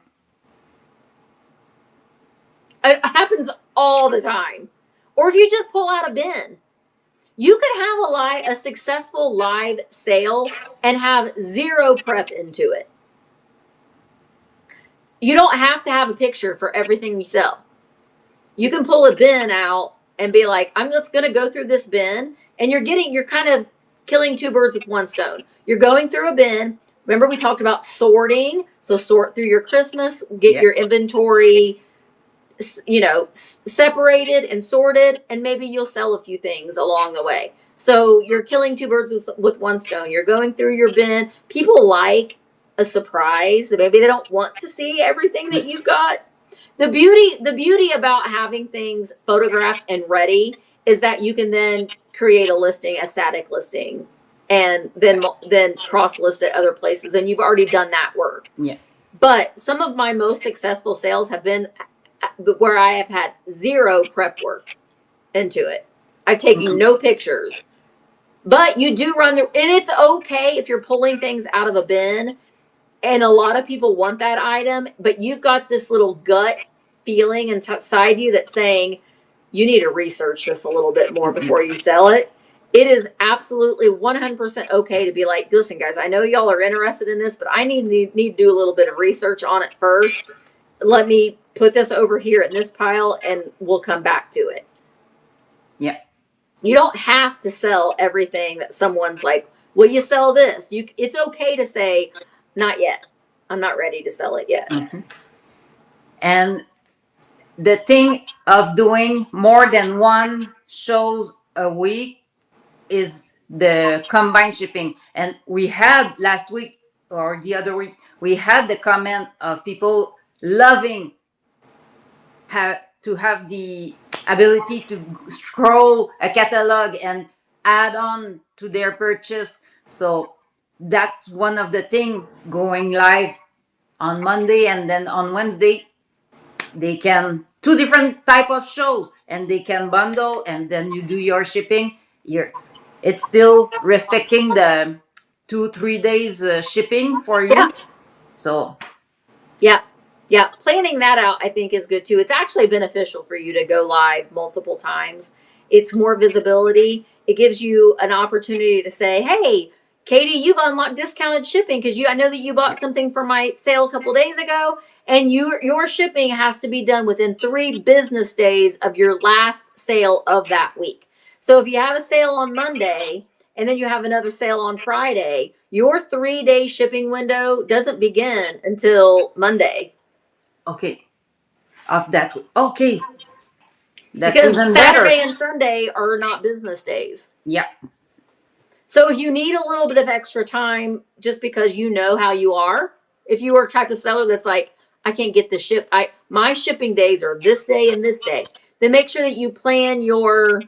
It happens all the time. Or if you just pull out a bin, you could have a successful live sale and have zero prep into it. You don't have to have a picture for everything you sell. You can pull a bin out and be like, I'm just going to go through this bin, and you're kind of killing two birds with one stone. You're going through a bin. Remember, we talked about sorting. So sort through your Christmas, get Yeah. your inventory, separated and sorted, and maybe you'll sell a few things along the way. So you're killing two birds with one stone. You're going through your bin. People like a surprise. Maybe they don't want to see everything that you've got. The beauty about having things photographed and ready is that you can then create a listing, a static listing, and then cross list it other places, and you've already done that work. Yeah. But some of my most successful sales have been where I have had zero prep work into it. I've taken no pictures. But you do run and it's okay if you're pulling things out of a bin, and a lot of people want that item, but you've got this little gut feeling inside you that's saying you need to research this a little bit more before you sell it. It is absolutely 100% okay to be like, listen, guys, I know y'all are interested in this, but I need to do a little bit of research on it first. Let me put this over here in this pile and we'll come back to it. Yeah. You don't have to sell everything that someone's like, will you sell this? It's okay to say, not yet. I'm not ready to sell it yet. Mm-hmm. And the thing of doing more than one shows a week is the combined shipping. And we had last week or the other week, we had the comment of people loving to have the ability to scroll a catalog and add on to their purchase. So that's one of the thing going live on Monday, and then on Wednesday they can two different type of shows, and they can bundle, and then you do your shipping. It's still respecting the 2-3 days shipping for Yeah. you. So Yeah. Yeah. Planning that out, I think, is good too. It's actually beneficial for you to go live multiple times. It's more visibility. It gives you an opportunity to say, hey, Katie, you've unlocked discounted shipping because I know that you bought something for my sale a couple days ago, and your shipping has to be done within 3 business days of your last sale of that week. So if you have a sale on Monday and then you have another sale on Friday, your 3-day shipping window doesn't begin until Monday. okay, of that. Okay, that's Because even better. Saturday and Sunday are not business days. Yeah. So if you need a little bit of extra time just because you know how you are, if you are a type of seller that's like, I can't get the ship, my shipping days are this day and this day, then make sure that you plan your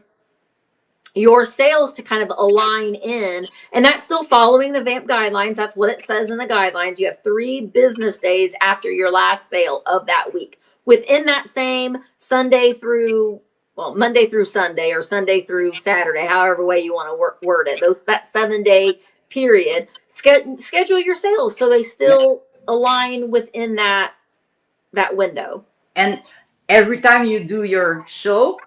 your sales to kind of align in, and that's still following the VAMP guidelines. That's what it says in the guidelines. You have 3 business days after your last sale of that week. Within that same Sunday through, well, Monday through Sunday or Sunday through Saturday, however way you want to word it, that 7-day period, schedule your sales so they still align within that window. And every time you do your show,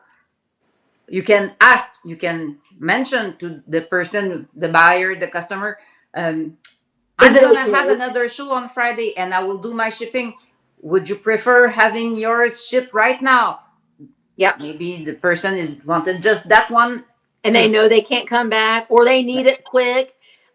you can ask, you can mention to the person, the buyer, the customer, I'm gonna have another show on Friday and I will do my shipping. Would you prefer having yours shipped right now? Yeah. Maybe the person is wanted just that one. And they know they can't come back or they need it quick.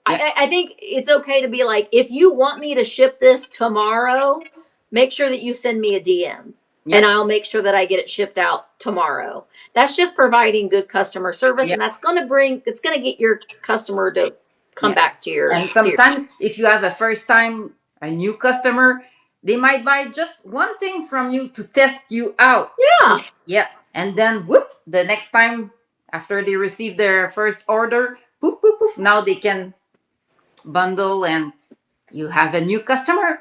Yeah. I think it's okay to be like, if you want me to ship this tomorrow, make sure that you send me a DM. And I'll make sure that I get it shipped out tomorrow. That's just providing good customer service, and that's going to get your customer to come back to your. And sometimes, if you have a new customer, they might buy just one thing from you to test you out. Yeah. Yeah. And then, whoop, the next time after they receive their first order, poof, poof, poof, now they can bundle and you have a new customer.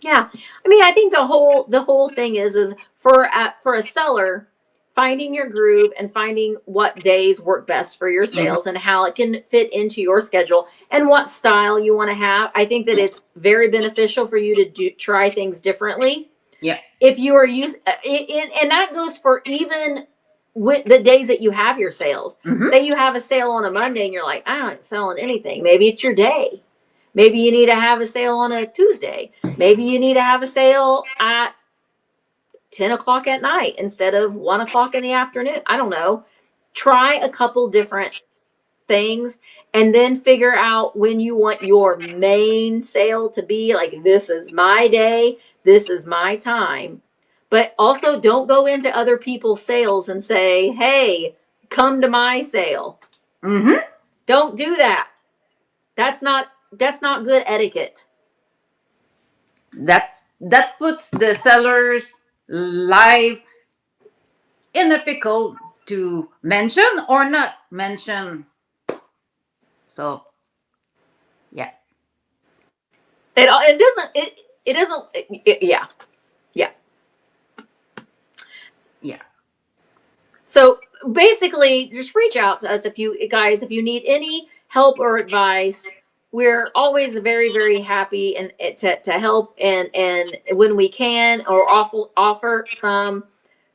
Yeah. I mean, I think the whole thing is for a seller, finding your groove and finding what days work best for your sales and how it can fit into your schedule and what style you want to have. I think that it's very beneficial for you to try things differently. Yeah. If you are and that goes for even with the days that you have your sales. Say you have a sale on a Monday and you're like, I ain't selling anything. Maybe it's your day. Maybe you need to have a sale on a Tuesday. Maybe you need to have a sale at 10 o'clock at night instead of 1 o'clock in the afternoon. I don't know. Try a couple different things and then figure out when you want your main sale to be. Like, this is my day. This is my time. But also don't go into other people's sales and say, hey, come to my sale. Don't do that. That's not good etiquette. That puts the seller's life in a pickle to mention or not mention. So, yeah. It doesn't. Yeah. So basically, just reach out to us if you need any help or advice. We're always very, very happy and to help and when we can, or offer some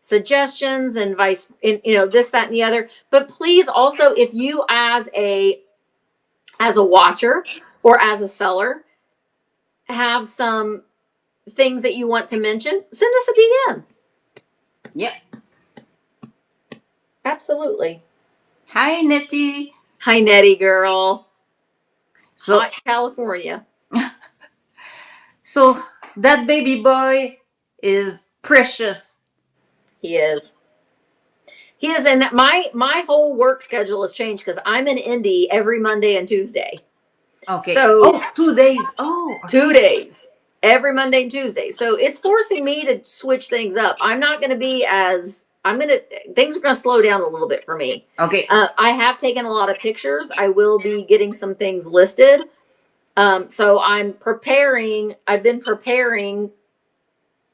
suggestions and this, that, and the other. But please also, if you as a watcher or as a seller have some things that you want to mention, send us a DM. Yeah. Absolutely. Hi, Nettie. Hi, Nettie girl. So, hot California. So that baby boy is precious. He is. And my whole work schedule has changed because I'm in Indy every Monday and Tuesday. Okay. So 2 days. Oh, okay. 2 days. Every Monday and Tuesday. So it's forcing me to switch things up. I'm not going to be things are going to slow down a little bit for me. Okay. I have taken a lot of pictures. I will be getting some things listed. So I've been preparing,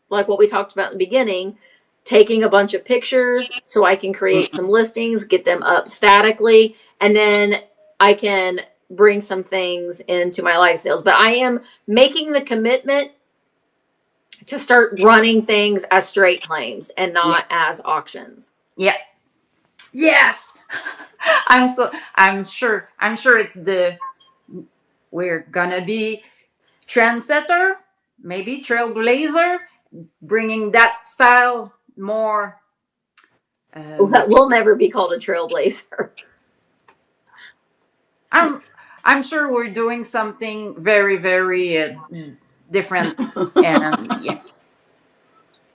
like what we talked about in the beginning, taking a bunch of pictures so I can create some listings, get them up statically, and then I can bring some things into my live sales. But I am making the commitment to start running things as straight claims and not as auctions. Yeah. Yes. I'm sure we're gonna be trendsetter, maybe trailblazer, bringing that style more. We'll never be called a trailblazer. I'm sure we're doing something very, very different, and yeah.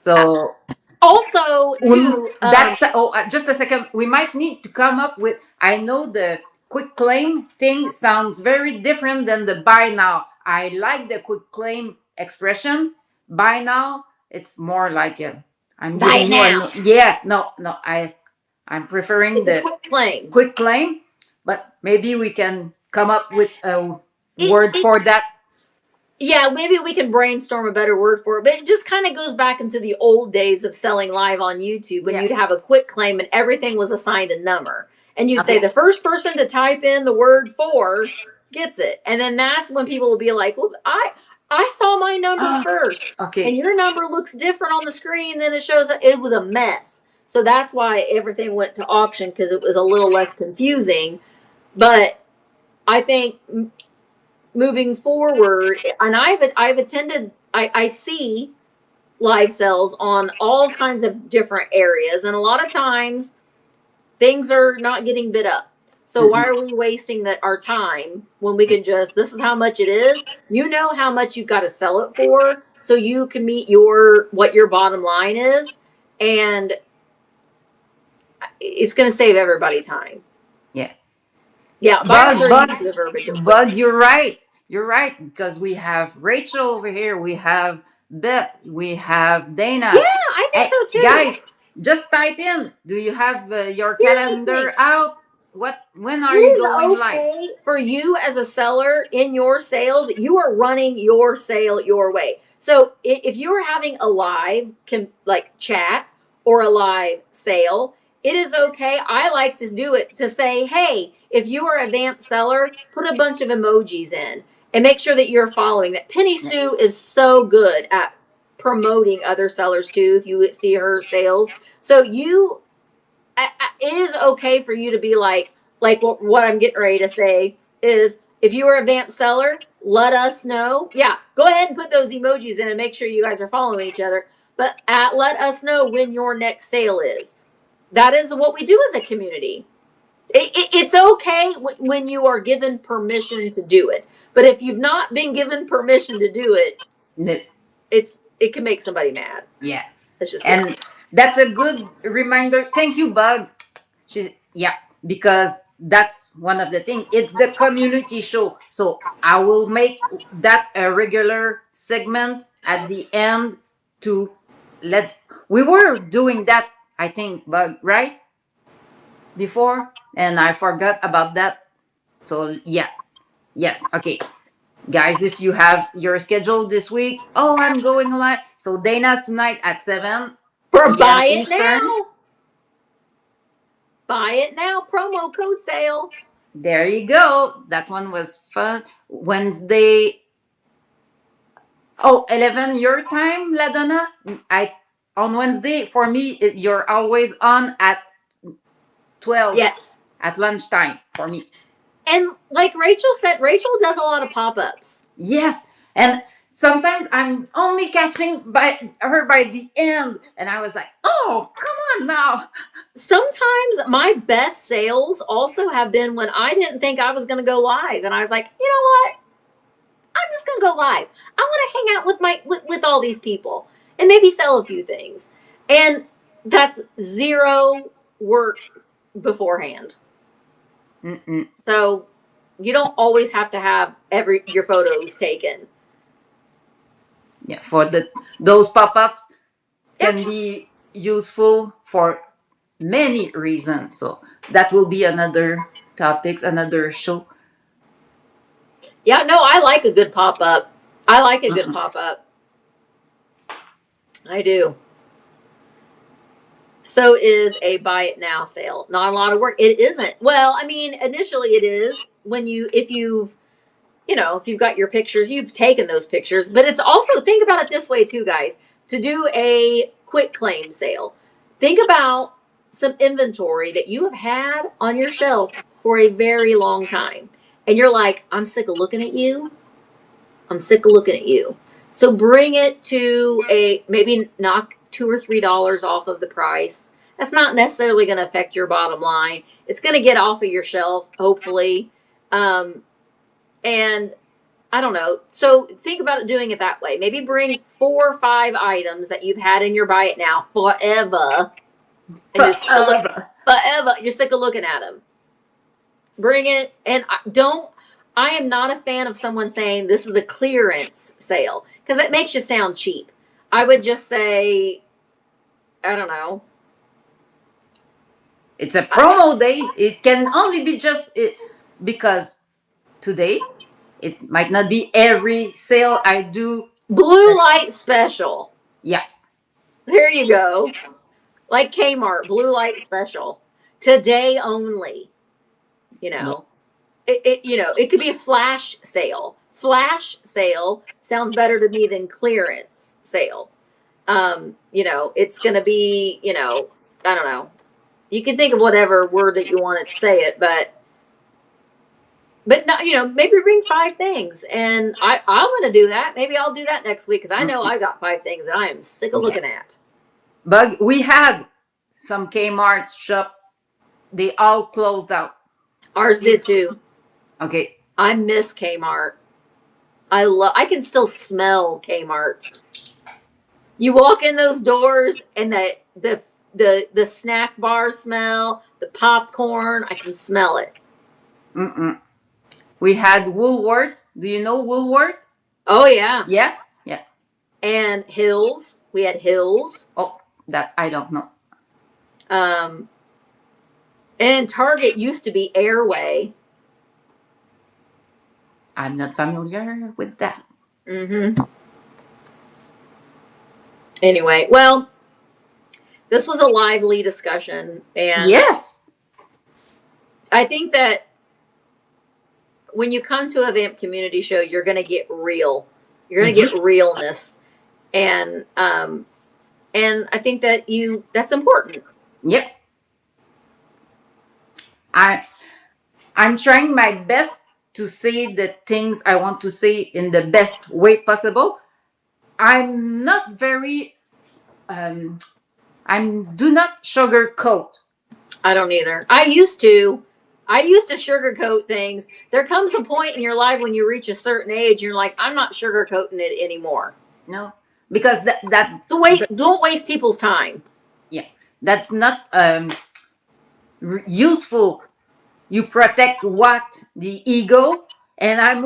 So also, too, just a second. We might need to come up with. I know the quick claim thing sounds very different than the buy now. I like the quick claim expression. Buy now, it's more like I'm buy giving now. you no. I I'm preferring It's a the quick claim. quick claim, but maybe we can come up with a It, word it for that. Yeah, maybe we can brainstorm a better word for it, but it just kind of goes back into the old days of selling live on YouTube when Yeah. you'd have a quick claim and everything was assigned a number. And you'd say Okay. the first person to type in the word for gets it. And then that's when people will be like, "Well, I saw my number Ah, first, okay. and your number looks different on the screen than it shows." It was a mess. So that's why everything went to auction, because it was a little less confusing. But I think moving forward, and I've attended, I see live sales on all kinds of different areas, and a lot of times things are not getting bid up. So why Mm-mm. are we wasting our time when we can just, this is how much it is, you know how much you've got to sell it for, so you can meet what your bottom line is, and it's going to save everybody time. Yeah. Yeah, buyers are used to the verbiage of quick. Bug, you're right. You're right, because we have Rachel over here, we have Beth, we have Yeah, Dana. I think Hey, so too. guys, just type in. Do you have your Here's the thing. calendar out? What? When It are you is going live? okay for you as a seller in your sales. You are running your sale your way. So if you are having a live like chat or a live sale, it is okay. I like to do it to say, hey, if you are a VAMP seller, put a bunch of emojis in and make sure that you're following that. Penny Sue is so good at promoting other sellers too. If you see her sales, so it is okay for you to be like what I'm getting ready to say is, if you are a VAMP seller, let us know. Yeah, go ahead and put those emojis in and make sure you guys are following each other. But let us know when your next sale is. That is what we do as a community. It's okay when you are given permission to do it. But if you've not been given permission to do it, No. it can make somebody mad. Yeah. That's just it. And that's a good reminder. Thank you, Bug. Yeah, because that's one of the things. It's the community show. So I will make that a regular segment at the end to let. We were doing that, I think, Bug, right? Before, and I forgot about that. So yeah. Yes. Okay. Guys, if you have your schedule this week, oh, I'm going live. So Dana's tonight at 7 For p.m. buy it Eastern. now. Buy it now. Promo code sale. There you go. That one was fun. Wednesday. Oh, 11 your time, Ladonna. I on Wednesday for me you're always on at 12 Yes. at lunchtime for me. And like Rachel said, Rachel does a lot of pop-ups. Yes, and sometimes I'm only catching by her by the end, and I was like, "Oh, come on now." Sometimes my best sales also have been when I didn't think I was going to go live, and I was like, you know what? I'm just going to go live. I want to hang out with with all these people and maybe sell a few things. And that's zero work beforehand. Mm-mm. So you don't always have to have your photos taken. Yeah, for those pop-ups can Yeah. be useful for many reasons. So that will be another topics, another show. Yeah, no, I like a good pop-up. I like a good pop-up. I do. So is a buy it now sale. Not a lot of work. It isn't. Well, I mean, initially it is when if you've got your pictures, you've taken those pictures, but it's also, think about it this way too, guys. To do a quick claim sale, think about some inventory that you have had on your shelf for a very long time. And you're like, I'm sick of looking at you. I'm sick of looking at you. So bring it to maybe knock $2 or $3 off of the price. That's not necessarily going to affect your bottom line. It's going to get off of your shelf, hopefully. And I don't know. So think about it, doing it that way. Maybe bring 4 or 5 items that you've had in your buy it now forever. And forever. You're sick of looking at them. Bring it. And I am not a fan of someone saying this is a clearance sale, because it makes you sound cheap. I would just say, I don't know, It's a promo day. It can only be just it, because today it might not be every sale I do. Blue light special. Yeah. There you go. Like Kmart, blue light special. Today only. You Yeah. know. It could be a flash sale. Flash sale sounds better to me than clearance sale. It's gonna be, I don't know. You can think of whatever word that you want to say it, but no, maybe bring 5 things, and I'm gonna do that. Maybe I'll do that next week because I know I got 5 things that I am sick of Yeah. looking at. But we had some Kmart shop. They all closed out. Ours did too. Okay. I miss Kmart. I can still smell Kmart. You walk in those doors and the snack bar smell, the popcorn, I can smell it. Mm-mm. We had Woolworth. Do you know Woolworth? Oh yeah. Yeah. Yeah. And Hills. We had Hills. Oh, that I don't know. And Target used to be Airway. I'm not familiar with that. Mm-hmm. Anyway, well, this was a lively discussion, and Yes. I think that when you come to a VAMP community show, you're going to get real. You're going to get realness, and I think that that's important. Yep. I'm trying my best to say the things I want to say in the best way possible. I'm not very I'm do not sugarcoat. I don't either. I used to sugarcoat things. There comes a point in your life when you reach a certain age, you're like, I'm not sugarcoating it anymore. No, because Don't waste people's time. yeah, that's not useful. You protect what the ego, and I'm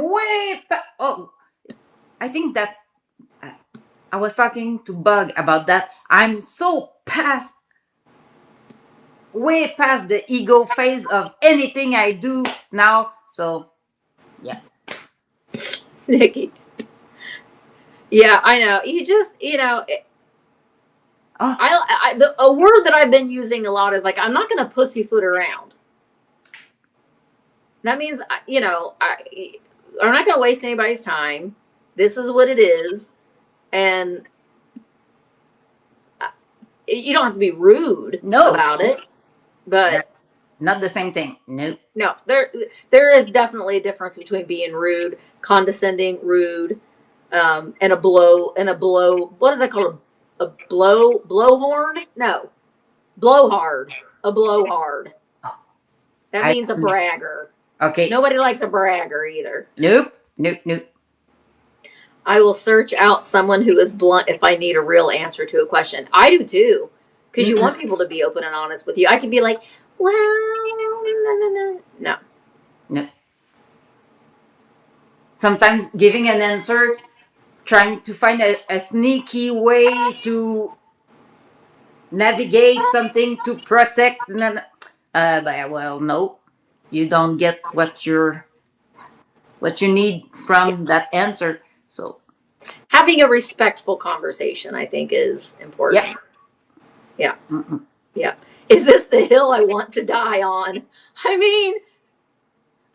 oh, I think that's. I was talking to Bug about that. I'm so way past the ego phase of anything I do now. So, yeah. Nikki. Yeah, I know. You just, Oh, a word that I've been using a lot is like, I'm not going to pussyfoot around. That means, I'm not going to waste anybody's time. This is what it is. And you don't have to be rude about it, but not the same thing. Nope. no, there is definitely a difference between being rude, condescending, rude, and a blow. What is that called? A blowhorn? No, blowhard. A blowhard. That means a bragger. Okay. Nobody likes a bragger either. Nope. I will search out someone who is blunt if I need a real answer to a question. I do too, because you want people to be open and honest with you. I can be like, well, no. Sometimes giving an answer, trying to find a sneaky way to navigate something to protect. Well, no, you don't get what you need from that answer. So Having a respectful conversation, I think, is important. Yep. Yeah. Yeah. Is this the hill I want to die on? I mean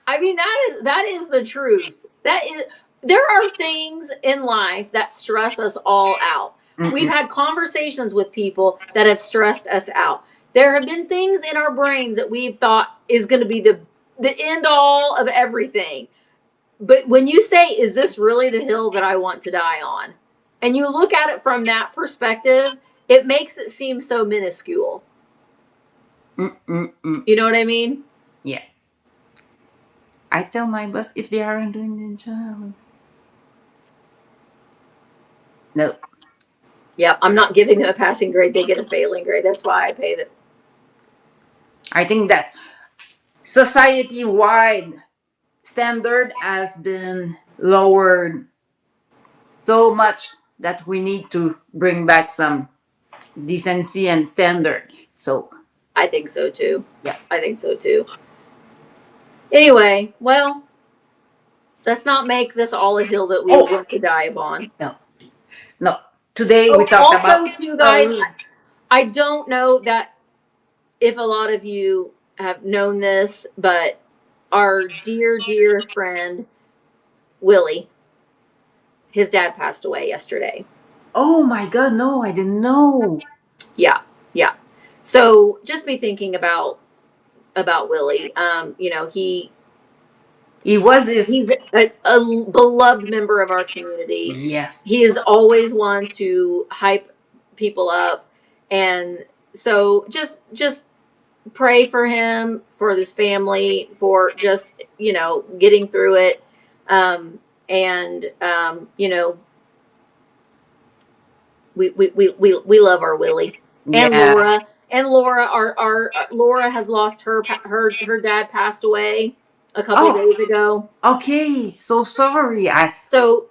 that is the truth. There are things in life that stress us all out. We've had conversations with people that have stressed us out. There have been things in our brains that we've thought is going to be the end all of everything. But when you say, is this really the hill that I want to die on? And you look at it from that perspective, it makes it seem so minuscule. You know what I mean? Yeah. I tell my boss if they aren't doing the job. No. Yeah, I'm not giving them a passing grade. They get a failing grade. That's why I pay them. I think that society-wide standard has been lowered so much that we need to bring back some decency and standard. So I think so too. Yeah. I think so too. Anyway, well, let's not make this all a hill that we Oh want to die upon. no, no. Today we Oh, talked about. also, too, guys, I don't know that if a lot of you have known this, but our dear, dear friend Willie, his dad passed away yesterday. Oh my God! No, I didn't know. Yeah, yeah. So just be thinking about Willie. You know, He was his. he's a beloved member of our community. Yes. He is always one to hype people up, and so just pray for him, for this family, for just getting through it, and you know we love our Willie and Yeah. Laura. And Laura, our Laura has lost her dad passed away a couple Oh, days ago. okay. So sorry. So,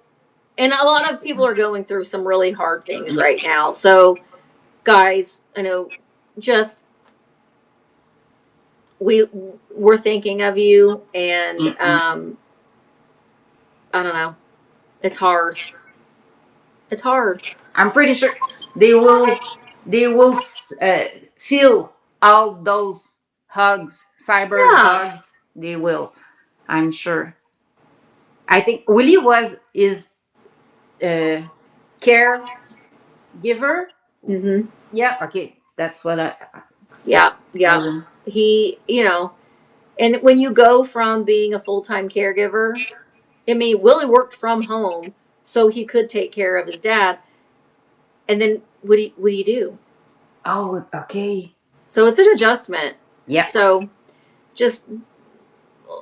and a lot of people are going through some really hard things Yeah. right now. So, guys, I know, just we're thinking of you, and I don't know, it's hard. It's hard. I'm pretty sure they will. They will feel all those hugs, cyber Yeah. hugs. They will. I'm sure. I think Willie was his caregiver. Mm-hmm. Yeah. Okay. That's what I. Yeah. Yeah. Um, He, and when you go from being a full time caregiver, I mean, Willie worked from home so he could take care of his dad. And then what do you do? oh. Okay. So it's an adjustment. Yeah. So just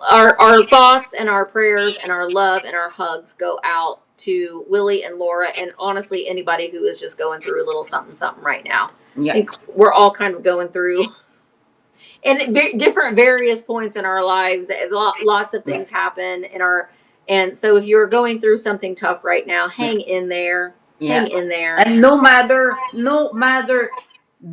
our thoughts and our prayers and our love and our hugs go out to Willie and Laura, and honestly anybody who is just going through a little something something right now. Yeah. I think we're all kind of going through, and at different various points in our lives, lots of things happen in our, and so if you're going through something tough right now, hang in there. Yeah. Hang in there. And no matter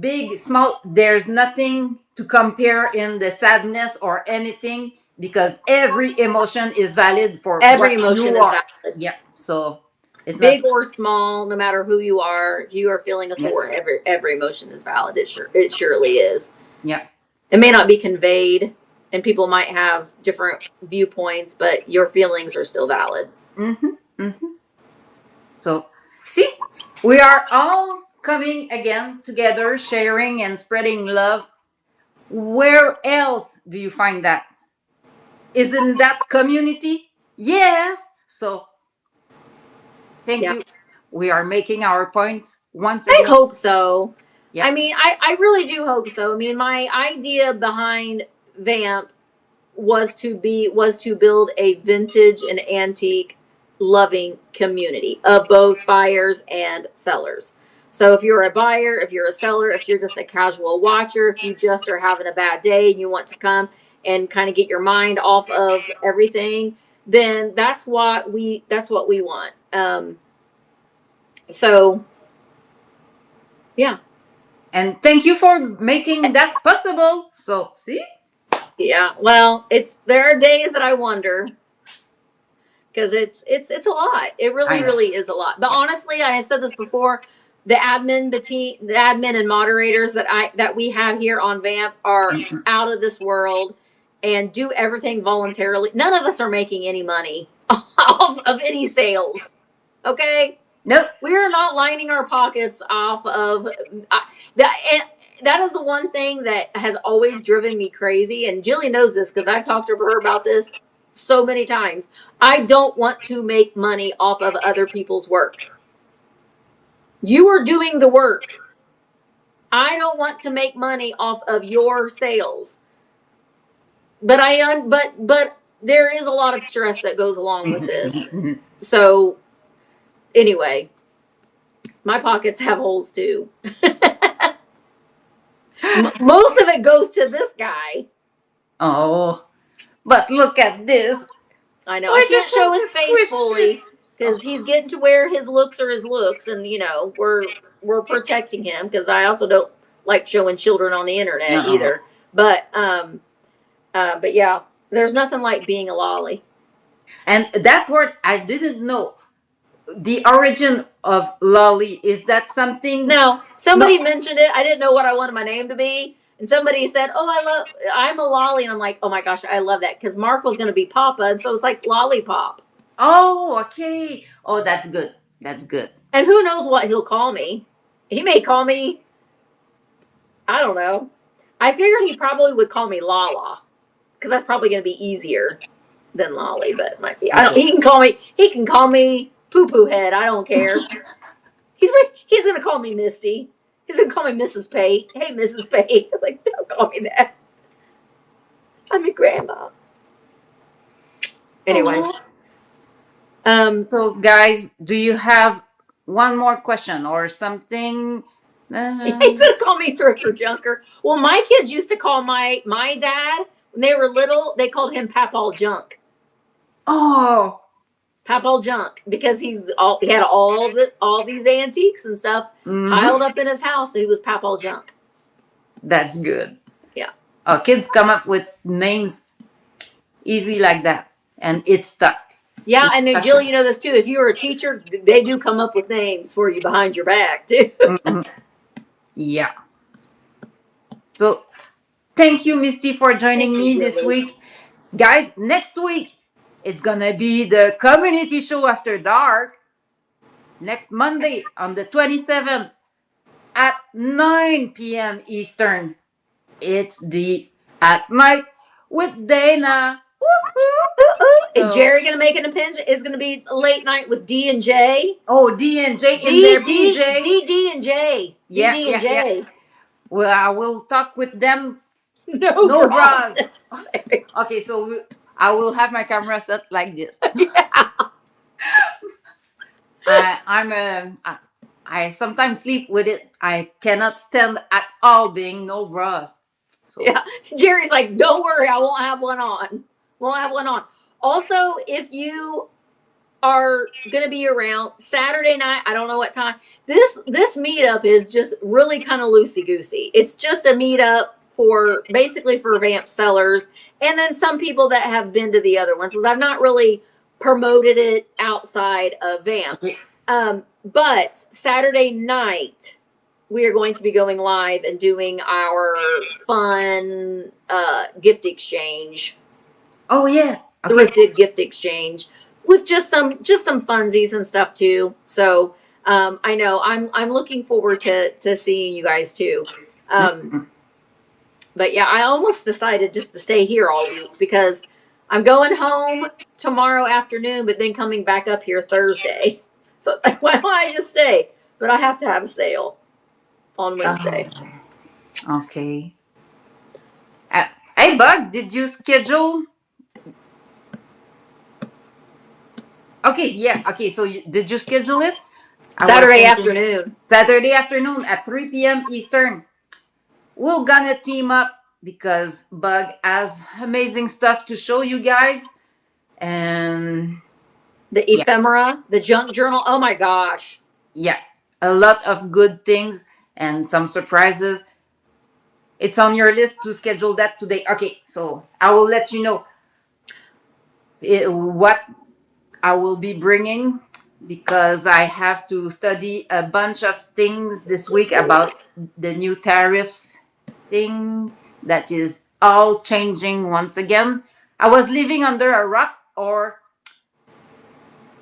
big, small, there's nothing to compare in the sadness or anything, because every emotion is valid for Every what emotion you is are. valid. Yeah. So it's Big not. or small, no matter who you are, if you are feeling a Yeah. sore, every emotion is valid. It surely is. Yeah. It may not be conveyed, and people might have different viewpoints, but your feelings are still valid. Mm-hmm. Mm-hmm. So see, we are all coming again together, sharing and spreading love. Where else do you find that? Isn't that community? Yes. So thank Yeah. you. We are making our points once I again. hope so. Yeah. I mean, I really do hope so. I mean, my idea behind VAMP was to build a vintage and antique loving community of both buyers and sellers. So if you're a buyer, if you're a seller, if you're just a casual watcher, if you just are having a bad day and you want to come and kind of get your mind off of everything, then that's what we want. So yeah. And thank you for making that possible. So see? Yeah. Well, there are days that I wonder, because it's a lot. It really really is a lot. But honestly, I have said this before. The admin and moderators that we have here on VAMP are out of this world and do everything voluntarily. None of us are making any money off of any sales. Okay? Nope. We are not lining our pockets off of that. And that is the one thing that has always driven me crazy. And Jillian knows this because I've talked to her about this so many times. I don't want to make money off of other people's work. You are doing the work. I don't want to make money off of your sales. But but there is a lot of stress that goes along with this. So anyway, my pockets have holes too. Most of it goes to this guy. Oh, but look at this. I know. I can't show his face fully because he's getting to where his looks are his looks, and we're protecting him because I also don't like showing children on the internet Uh-uh. either. But yeah, there's nothing like being a lolly. And that word I didn't know. The origin of lolly, is that something? No, No. somebody mentioned it. I didn't know what I wanted my name to be. And somebody said, "Oh, I'm a lolly," and I'm like, "Oh my gosh, I love that," because Mark was going to be Papa, and so it's like lollipop. Oh, okay. Oh, that's good. That's good. And who knows what he'll call me? He may call me, I don't know. I figured he probably would call me Lala because that's probably going to be easier than Lolly, but it might be. I don't. Okay. He can call me. He can call me Poo Poo Head. I don't care. He's going to call me Misty. He's going to call me Mrs. Pate. Hey, Mrs. Pate. Like, don't call me that. I'm your grandma. Anyway. Aw. So, guys, do you have one more question or something? He's gonna call me thrifter junker. Well, my kids used to call my dad when they were little. They called him Papal Junk. Oh, Papal Junk because he had all these antiques and stuff piled mhm. up in his house. So he was Papal Junk. That's good. Yeah. Kids come up with names easy like that, and it's stuck. Yeah, It's and then stuck Jill, with. you know this too. If you were a teacher, they do come up with names for you behind your back too. Mhm. Yeah. So, thank you, Misty, for joining Thank you, me this Jilly. week. Guys, next week, it's gonna be the community show after dark. Next Monday on the 27th at 9 p.m. Eastern. It's the At Night with Dana. Woohoo! Is So, Jerry gonna make an impinge? Is gonna be a late night with D and J. oh, D and J in D their D PJ. D D and J. D Yeah, D and yeah, yeah. J. Well, I will talk with them. No No bras bras. necessary. Okay, so I will have my camera set like this. Yeah. I'm I sometimes sleep with it. I cannot stand at all being no bras. So Yeah. Jerry's like, don't worry, I won't have one on. Won't have one on. Also, if you are going to be around Saturday night, I don't know what time. This meetup is just really kind of loosey goosey. It's just a meetup for basically for VAMP sellers, and then some people that have been to the other ones. Because I've not really promoted it outside of VAMP. okay. But Saturday night we are going to be going live and doing our fun gift exchange, Oh yeah. Okay. thrifted gift exchange with just some funsies and stuff too. So I know I'm looking forward to seeing you guys too. Mhm. But yeah, I almost decided just to stay here all week because I'm going home tomorrow afternoon, but then coming back up here Thursday. So why don't I just stay? But I have to have a sale on Wednesday. Okay. Uh, hey, Bug, did you schedule? Okay, yeah. Okay, so did you schedule it? I was Saturday thinking afternoon. Saturday afternoon at 3 p.m. Eastern. We're gonna team up because Bug has amazing stuff to show you guys. And The yeah, ephemera, the junk journal. Oh my gosh. yeah, a lot of good things and some surprises. It's on your list to schedule that today. Okay, so I will let you know what I will be bringing because I have to study a bunch of things this week about the new tariffs thing that is all changing once again. I was living under a rock or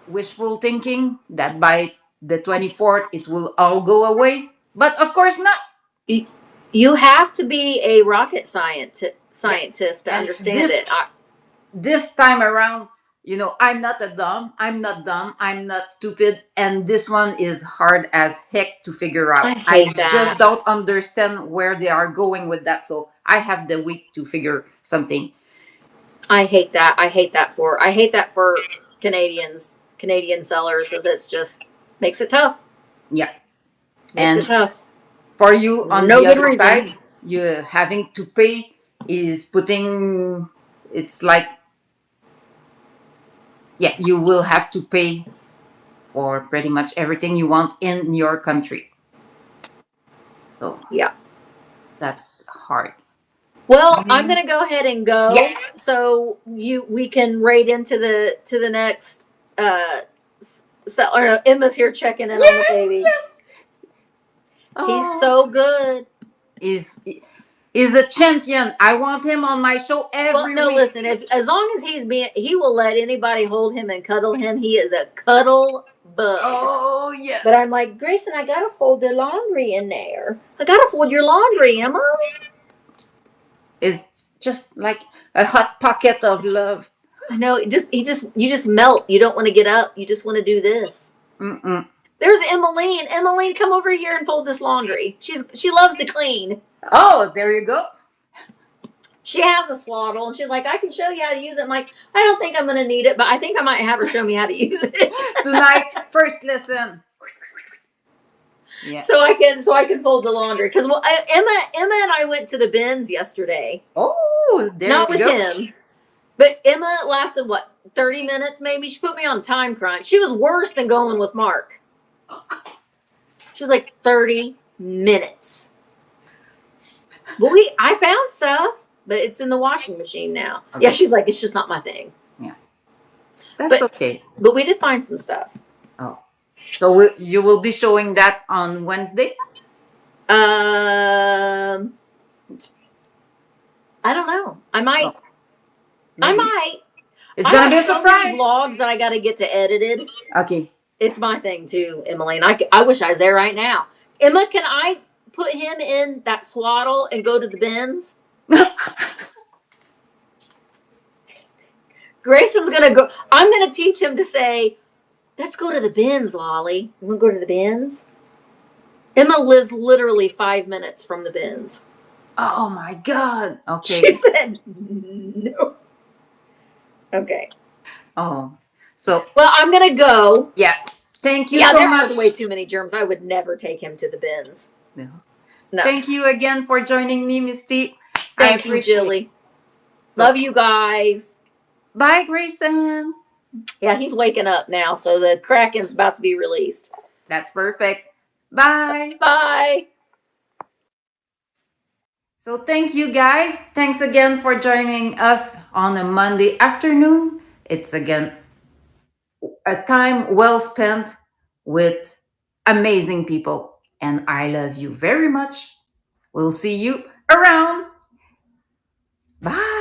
wishful thinking that by the 24th it will all go away, but of course not. You have to be a rocket Yeah, scientist to and understand it. this time around, I'm not dumb, I'm not stupid, and this one is hard as heck to figure I out. I hate just that. don't understand where they are going with that, so I have the week to figure something. I hate that. I hate that for Canadian sellers, as it's just makes it tough. Yeah, Makes it and tough. for you For on no the good other reason. side, you having to pay is putting, it's like, yeah, you will have to pay for pretty much everything you want in your country. So Yeah. That's hard. Well, I'm gonna go ahead and Yeah. go, so we can raid into the next. So, or no, Emma's here checking in on the Yes, baby. yes. He's Oh, so good. is a champion. I want him on my show Well, every no, week. listen. If as long as he will let anybody hold him and cuddle him. He is a cuddle bug. Oh, yes. But I'm like, Grayson, I gotta fold the laundry in there. I gotta fold your laundry, Emma. It's just like a hot pocket of love. I know. You just melt. You don't want to get up. You just want to do this. Mm-mm. There's Emmeline. Emmeline, come over here and fold this laundry. She loves to clean. Oh, there you go. She has a swaddle, and she's like, I can show you how to use it. I'm like, I don't think I'm going to need it, but I think I might have her show me how to use it Tonight, first lesson. Yeah. so I can fold the laundry. Because Emma and I went to the bins yesterday. Oh, there Not you with go. him, but Emma lasted what 30 minutes maybe. She put me on a time crunch. She was worse than going with Mark. She was like 30 minutes. But I found stuff, but it's in the washing machine now. Okay. Yeah, she's like, it's just not my thing. Yeah. That's okay. But we did find some stuff. Oh. So you will be showing that on Wednesday? I don't know. I might. Oh, I maybe. might. It's going to be a so many surprise. vlogs that I got to get to edited. Okay. It's my thing too, Emmeline. I wish I was there right now. Emma, can I put him in that swaddle and go to the bins? Grayson's gonna go. I'm gonna teach him to say, "Let's go to the bins, Lolly. You want to go to the bins?" Emma lives literally 5 minutes from the bins. Oh my God. Okay. She said, "No." Okay. Oh. So. Well, I'm gonna go. Yeah. Thank you Yeah, so there much. are way too many germs. I would never take him to the bins. No. No. Thank you again for joining me, Misty. Thank you, Jilly. Love you guys. Bye, Grayson. Yeah, he's waking up now, so the Kraken's about to be released. That's perfect. Bye. Bye. So thank you guys. Thanks again for joining us on a Monday afternoon. It's again a time well spent with amazing people. And I love you very much. We'll see you around. Bye.